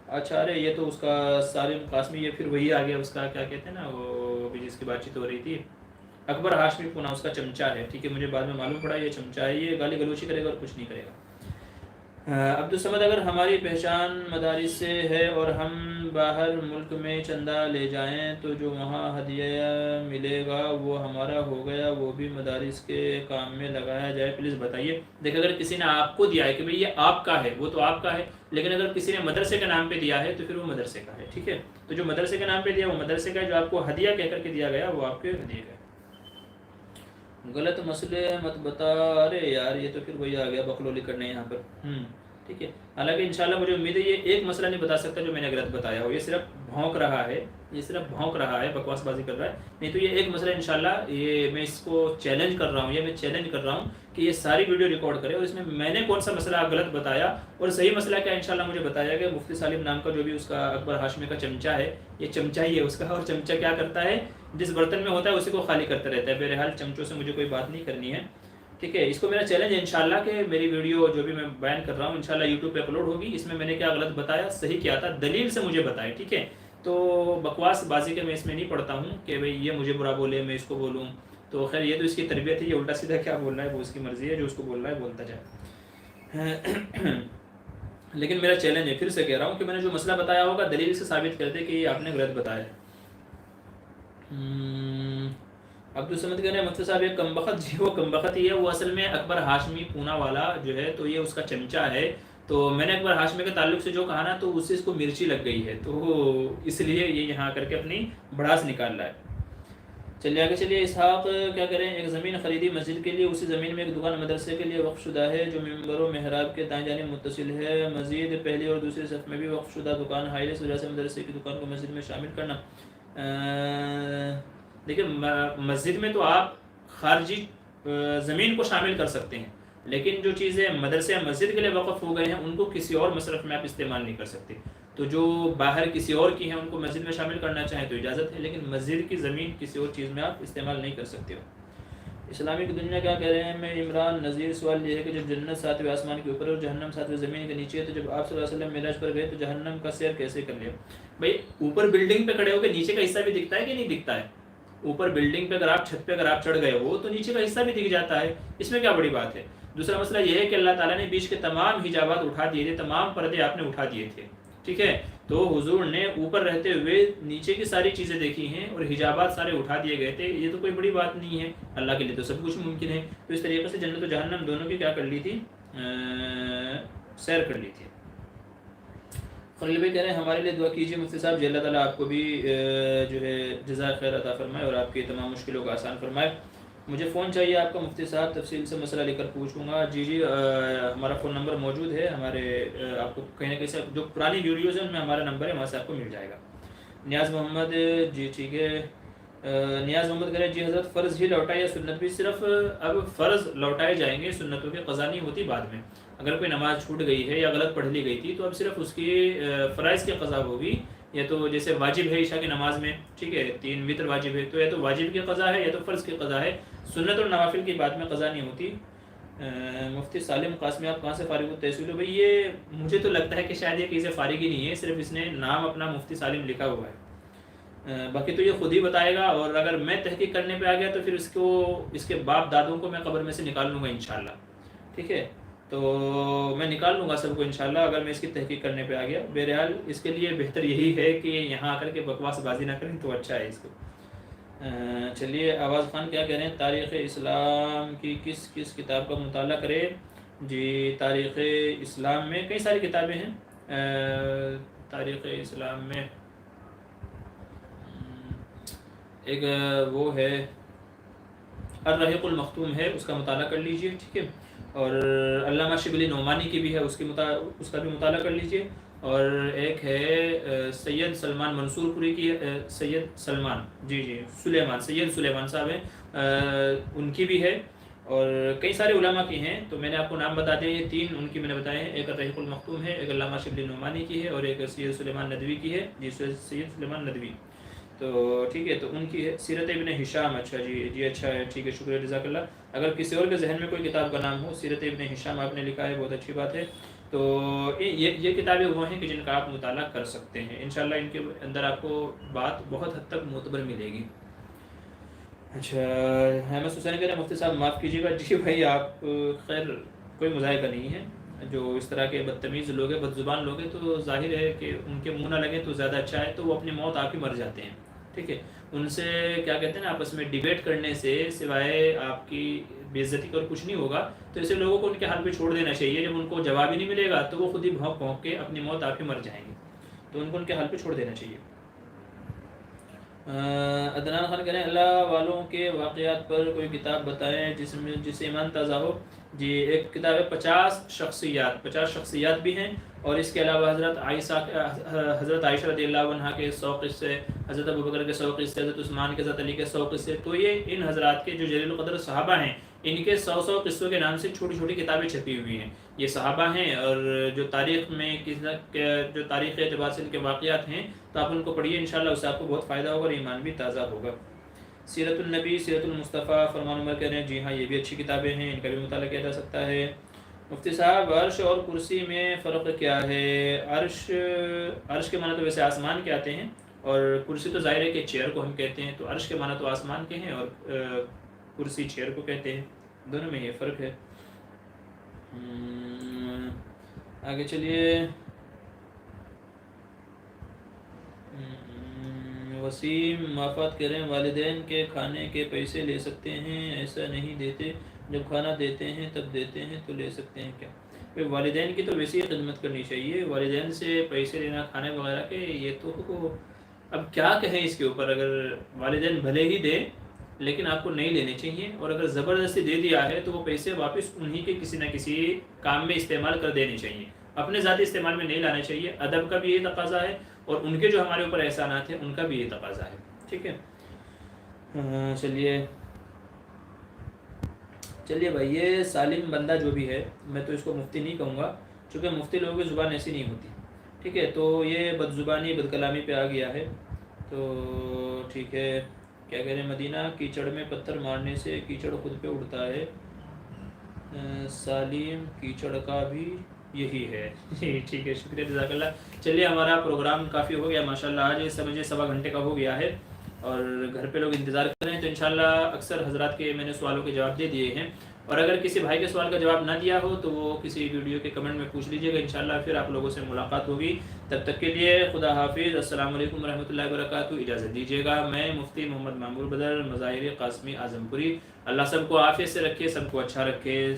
A: اچھا ارے یہ تو اس کا سالم قاسمی، یہ پھر وہی آ گیا، اس کا کیا کہتے ہیں نا، وہ جس کی بات چیت ہو رہی تھی، اکبر ہاشمی پونا، اس کا چمچا ہے، ٹھیک ہے؟ مجھے بعد میں معلوم پڑا یہ چمچا ہے، یہ گالی گلوچی کرے گا اور کچھ نہیں کرے گا۔ عبدالصمد، اگر ہماری پہچان مدارس سے ہے اور ہم باہر ملک میں چندہ لے جائیں تو جو وہاں ہدیہ ملے گا وہ ہمارا ہو گیا، وہ بھی مدارس کے کام میں لگایا جائے؟ پلیز بتائیے۔ دیکھ اگر کسی نے آپ کو دیا ہے کہ بھئی یہ آپ کا ہے، وہ تو آپ کا ہے، لیکن اگر کسی نے مدرسے کے نام پہ دیا ہے تو پھر وہ مدرسے کا ہے، ٹھیک ہے؟ تو جو مدرسے کے نام پہ دیا وہ مدرسے کا ہے، جو آپ کو ہدیہ کہہ کر کے دیا گیا وہ آپ کے ہدیہ کا ہے۔ غلط مسئلے مت بتا، ارے یار یہ تو پھر وہی آ گیا بخلولی کرنے یہاں پر۔ ٹھیک ہے. حالانکہ انشاءاللہ مجھے امید ہے یہ ایک مسئلہ نہیں بتا سکتا جو میں نے غلط بتایا ہو. یہ صرف بھونک رہا ہے، یہ صرف بھونک رہا ہے، بکواس بازی کر رہا ہے. نہیں تو یہ ایک مسئلہ انشاءاللہ یہ میں اس کو چیلنج کر رہا ہوں، یہ میں چیلنج کر رہا ہوں کہ یہ ساری ویڈیو ریکارڈ کرے اور اس میں نے کون سا مسئلہ غلط بتایا اور صحیح مسئلہ کیا انشاءاللہ مجھے بتایا گیا. مفتی سالم نام کا جو بھی اس کا اکبر ہاشمی کا چمچہ ہے، یہ چمچہ ہی ہے اس کا، اور چمچہ کیا کرتا ہے جس برتن میں ہوتا ہے اسی کو خالی کرتا رہتا ہے. بہرحال چمچوں سے مجھے کوئی بات نہیں کرنی ہے. ٹھیک ہے. اس کو میرا چیلنج ہے انشاءاللہ کہ میری ویڈیو جو بھی میں بیان کر رہا ہوں انشاءاللہ یوٹیوب پہ اپلوڈ ہوگی. اس میں نے کیا غلط بتایا، صحیح کیا تھا، دلیل سے مجھے بتائے. ٹھیک ہے. تو بکواس بازی کے میں اس میں نہیں پڑھتا ہوں کہ بھئی یہ مجھے برا بولے میں اس کو بولوں. تو خیر یہ تو اس کی تربیت ہے، یہ الٹا سیدھا کیا بول رہا ہے وہ اس کی مرضی ہے، جو اس کو بول رہا ہے بولتا جائے. لیکن میرا چیلنج ہے، پھر سے کہہ رہا ہوں کہ میں نے جو مسئلہ بتایا ہوگا دلیل سے ثابت کر دے کہ یہ آپ نے غلط بتایا ہے. عبدالصمد کہہ رہے ہیں مفتی صاحب ایک کمبخت جی، وہ کمبخت ہی ہے، وہ اصل میں اکبر ہاشمی پونا والا جو ہے تو یہ اس کا چمچہ ہے. تو میں نے اکبر ہاشمی کے تعلق سے جو کہا نا تو اس سے اس کو مرچی لگ گئی ہے، تو اس لیے یہ یہاں کر کے اپنی بڑاس نکال رہا ہے. چلیے آگے چلیے. اسحاق کیا کریں، ایک زمین خریدی مسجد کے لیے، اسی زمین میں ایک دکان مدرسے کے لیے وقف شدہ ہے جو ممبر و محراب کے دائیں جانب متصل ہے. مزید پہلی اور دوسری صف میں بھی وقف شدہ دکان حائل، اس وجہ سے مدرسے کی دکان کو مسجد میں شامل کرنا. دیکھیں مسجد میں تو آپ خارجی زمین کو شامل کر سکتے ہیں، لیکن جو چیزیں مدرسے یا مسجد کے لیے وقف ہو گئے ہیں ان کو کسی اور مصرف میں آپ استعمال نہیں کر سکتے. تو جو باہر کسی اور کی ہیں ان کو مسجد میں شامل کرنا چاہیں تو اجازت ہے، لیکن مسجد کی زمین کسی اور چیز میں آپ استعمال نہیں کر سکتے ہو. اسلامی کی دنیا کیا کہہ رہے ہیں. میں عمران نذیر. سوال یہ ہے کہ جب جنت 7ویں آسمان کے اوپر اور جہنم 7ویں زمین کے نیچے ہے تو جب آپ صلی اللہ علیہ وسلم معراج پر گئے تو جہنم کا سیر کیسے کر لیا؟ بھائی اوپر بلڈنگ پہ کھڑے ہو کے نیچے کا حصہ بھی دکھتا ہے کہ نہیں دکھتا ہے؟ اوپر بلڈنگ پہ اگر آپ چھت پہ اگر آپ چڑھ گئے ہو تو نیچے کا حصہ بھی دکھ جاتا ہے، اس میں کیا بڑی بات ہے؟ دوسرا مسئلہ یہ ہے کہ اللہ تعالیٰ نے بیچ کے تمام حجابات اٹھا دیے تھے، تمام پردے آپ نے اٹھا دیے تھے. ٹھیک ہے. تو حضور نے اوپر رہتے ہوئے نیچے کی ساری چیزیں دیکھی ہیں اور حجابات سارے اٹھا دیے گئے تھے. یہ تو کوئی بڑی بات نہیں ہے، اللہ کے لیے تو سب کچھ ممکن ہے. تو اس طریقے سے جنت و جہنم دونوں کی کیا کر لی تھی، سیر کر لی تھی. خلیل بھائی کہہ رہے ہیں ہمارے لیے دعا کیجیے مفتی صاحب، جی اللہ تعالیٰ آپ کو بھی جو ہے جزائے خیر عطا فرمائے اور آپ کی تمام مشکلوں کو آسان فرمائے. مجھے فون چاہیے آپ کا مفتی صاحب، تفصیل سے مسئلہ لے کر پوچھوں گا. جی ہمارا فون نمبر موجود ہے ہمارے، آپ کو کہیں نہ کہیں سے جو پرانی ویڈیوز ہیں ان میں ہمارا نمبر ہے، وہاں سے آپ کو مل جائے گا. نیاز محمد جی ٹھیک ہے. نیاز محمد کہہ رہے ہیں جی حضرت فرض ہی لوٹائے یا سنت بھی؟ صرف اب فرض لوٹائے جائیں گے، سنتوں کی قضا نہیں ہوتی بعد میں. اگر کوئی نماز چھوٹ گئی ہے یا غلط پڑھ لی گئی تھی تو اب صرف اس کی فرائض کی قضا ہوگی. یا تو جیسے واجب ہے عشاء کی نماز میں، ٹھیک ہے 3 وتر واجب ہے تو یا تو واجب کی قضا ہے یا تو فرض کی قضا ہے. سنت اور نوافل کی بعد میں قضا نہیں ہوتی. مفتی سالم قاسمی آپ کہاں سے فارغ التحصیل ہو؟ بھائی یہ مجھے تو لگتا ہے کہ شاید یہ کہیں سے فارغ ہی نہیں ہے، صرف اس نے نام اپنا مفتی سالم لکھا ہوا ہے. باقی تو یہ خود ہی بتائے گا، اور اگر میں تحقیق کرنے پہ آ گیا تو پھر اس کے باپ دادوں کو میں قبر میں سے نکال لوں گا انشاءاللہ. ٹھیک ہے. تو میں نکال لوں گا سب کو انشاءاللہ اگر میں اس کی تحقیق کرنے پہ آ گیا. بہرحال اس کے لیے بہتر یہی ہے کہ یہاں آ کر کے بکواس بازی نہ کریں تو اچھا ہے اس کو. چلیے آواز خان کیا کہہ رہے ہیں تاریخ اسلام کی کس کس کتاب کا مطالعہ کرے؟ جی تاریخ اسلام میں کئی ساری کتابیں ہیں. تاریخ اسلام میں ایک وہ ہے الرحیق المختوم ہے، اس کا مطالعہ کر لیجئے. ٹھیک ہے. اور علامہ شبلی نعمانی کی بھی ہے، اس کا بھی مطالعہ کر لیجئے. اور ایک ہے سید سلمان منصور پوری کی، سید سلمان سلیمان، سید سلیمان صاحب ہیں، ان کی بھی ہے. اور کئی سارے علماء کی ہیں، تو میں نے آپ کو نام بتا دیا. یہ 3 ان کی میں نے بتائے ہیں، ایک الرحیق المختوم ہے، ایک علامہ شبلی نعمانی کی ہے، اور ایک سید سلیمان ندوی کی ہے. جی سید سلیمان ندوی. تو ٹھیک ہے. تو ان کی ہے سیرت ابن ہشام. اچھا جی اچھا ہے، ٹھیک ہے، شکریہ جزاک اللہ. اگر کسی اور کے ذہن میں کوئی کتاب کا نام ہو، سیرت ابن ہشام آپ نے لکھا ہے، بہت اچھی بات ہے. تو یہ کتابیں وہ ہیں کہ جن کا آپ مطالعہ کر سکتے ہیں انشاءاللہ. ان کے اندر آپ کو بات بہت حد تک معتبر ملے گی. اچھا احمد حسین کہہ رہے ہیں مفتی صاحب معاف کیجیے گا. جی بھائی آپ خیر کوئی مذائقہ نہیں ہے. جو اس طرح کے بدتمیز لوگ ہیں، بد زبان لوگ ہیں، تو ظاہر ہے کہ ان کے منہ نہ لگے تو زیادہ اچھا ہے. تو وہ اپنی موت آپ ہی مر جاتے ہیں. ٹھیک ہے. ان سے کیا کہتے ہیں نا، آپس میں ڈیبیٹ کرنے سے سوائے آپ کی بے عزتی کا اور کچھ نہیں ہوگا. تو ایسے لوگوں کو ان کے حال پہ چھوڑ دینا چاہیے. جب ان کو جواب ہی نہیں ملے گا تو وہ خود ہی بھونک بھونک کے اپنی موت آپ ہی مر جائیں گے. تو ان کو ان کے حال پہ چھوڑ دینا چاہیے. عدنان خان کہہ رہے ہیں اللہ والوں کے واقعات پر کوئی کتاب بتائیں جس سے ایمان تازہ ہو. جی ایک کتاب ہے 50 شخصیات بھی ہیں، اور اس کے علاوہ حضرت عائشہ رضی اللہ عنہ کے 100 قصے، حضرت ابوبکر کے 100 قصے، حضرت عثمان کے، حضرت علی کے 100 قصے. تو یہ ان حضرات کے جو جلیل القدر صحابہ ہیں، ان کے 100 قصوں کے نام سے چھوٹی چھوٹی کتابیں چھپی ہوئی ہیں. یہ صحابہ ہیں، اور جو تاریخ میں جو تاریخ اعتبار سے ان کے واقعات ہیں، تو آپ ان کو پڑھیے، انشاءاللہ اس سے آپ کو بہت فائدہ ہوگا اور ایمان بھی تازہ ہوگا. سیرت النبی، سیرت المصطفیٰ، فرمان عمر کہہ رہے ہیں جی ہاں یہ بھی اچھی کتابیں ہیں، ان کا بھی مطالعہ کیا جا سکتا ہے. مفتی صاحب عرش اور کرسی میں فرق کیا ہے؟ عرش کے معنی تو ویسے آسمان کے آتے ہیں، اور کرسی تو ظاہر ہے کہ چیئر کو ہم کہتے ہیں، تو عرش کے معنی تو آسمان کے ہیں، اور کرسی چیئر کو کہتے ہیں. دونوں میں یہ فرق ہے. آگے چلیے. وسیم مافات کہہ رہے ہیں والدین کے کھانے کے پیسے لے سکتے ہیں؟ ایسا نہیں دیتے، جب کھانا دیتے ہیں تب دیتے ہیں، تو لے سکتے ہیں کیا؟ والدین کی تو ویسے ہی خدمت کرنی چاہیے. والدین سے پیسے لینا کھانے وغیرہ کے، یہ تو اب کیا کہیں اس کے اوپر. اگر والدین بھلے ہی دے لیکن آپ کو نہیں لینے چاہیے، اور اگر زبردستی دے دیا ہے تو وہ پیسے واپس انہی کے کسی نہ کسی کام میں استعمال کر دینے چاہیے، اپنے ذاتی استعمال میں نہیں لانا چاہیے. ادب کا بھی یہ تقاضا ہے، اور ان کے جو ہمارے اوپر احسانات ہیں ان کا بھی یہ تقاضا ہے. ٹھیک ہے. چلیے بھائی، یہ سالم بندہ جو بھی ہے، میں تو اس کو مفتی نہیں کہوں گا، چونکہ مفتی لوگوں کی زبان ایسی نہیں ہوتی. ٹھیک ہے. تو یہ بد زبانی بد کلامی پہ آ گیا ہے. تو ٹھیک ہے. کیا کہہ رہے ہیں؟ مدینہ کیچڑ میں پتھر مارنے سے کیچڑ خود پہ اڑتا ہے. سالم کیچڑ کا بھی یہی ہے. ٹھیک ہے، شکریہ، جزاک اللہ. چلیے ہمارا پروگرام کافی ہو گیا ماشاءاللہ. آج سمجھے 1.25 گھنٹے کا ہو گیا ہے، اور گھر پہ لوگ انتظار کر رہے ہیں. تو انشاءاللہ اکثر حضرات کے میں نے سوالوں کے جواب دے دیے ہیں، اور اگر کسی بھائی کے سوال کا جواب نہ دیا ہو تو وہ کسی ویڈیو کے کمنٹ میں پوچھ لیجیے گا. انشاءاللہ پھر آپ لوگوں سے ملاقات ہوگی. تب تک کے لیے خدا حافظ. السلام علیکم ورحمۃ اللہ وبرکاتہ. اجازت دیجیے گا. میں مفتی محمد معمور بدر، مظاہر قاسمی اعظم پوری. اللہ سب کو عافیت سے رکھے، سب کو اچھا رکھے.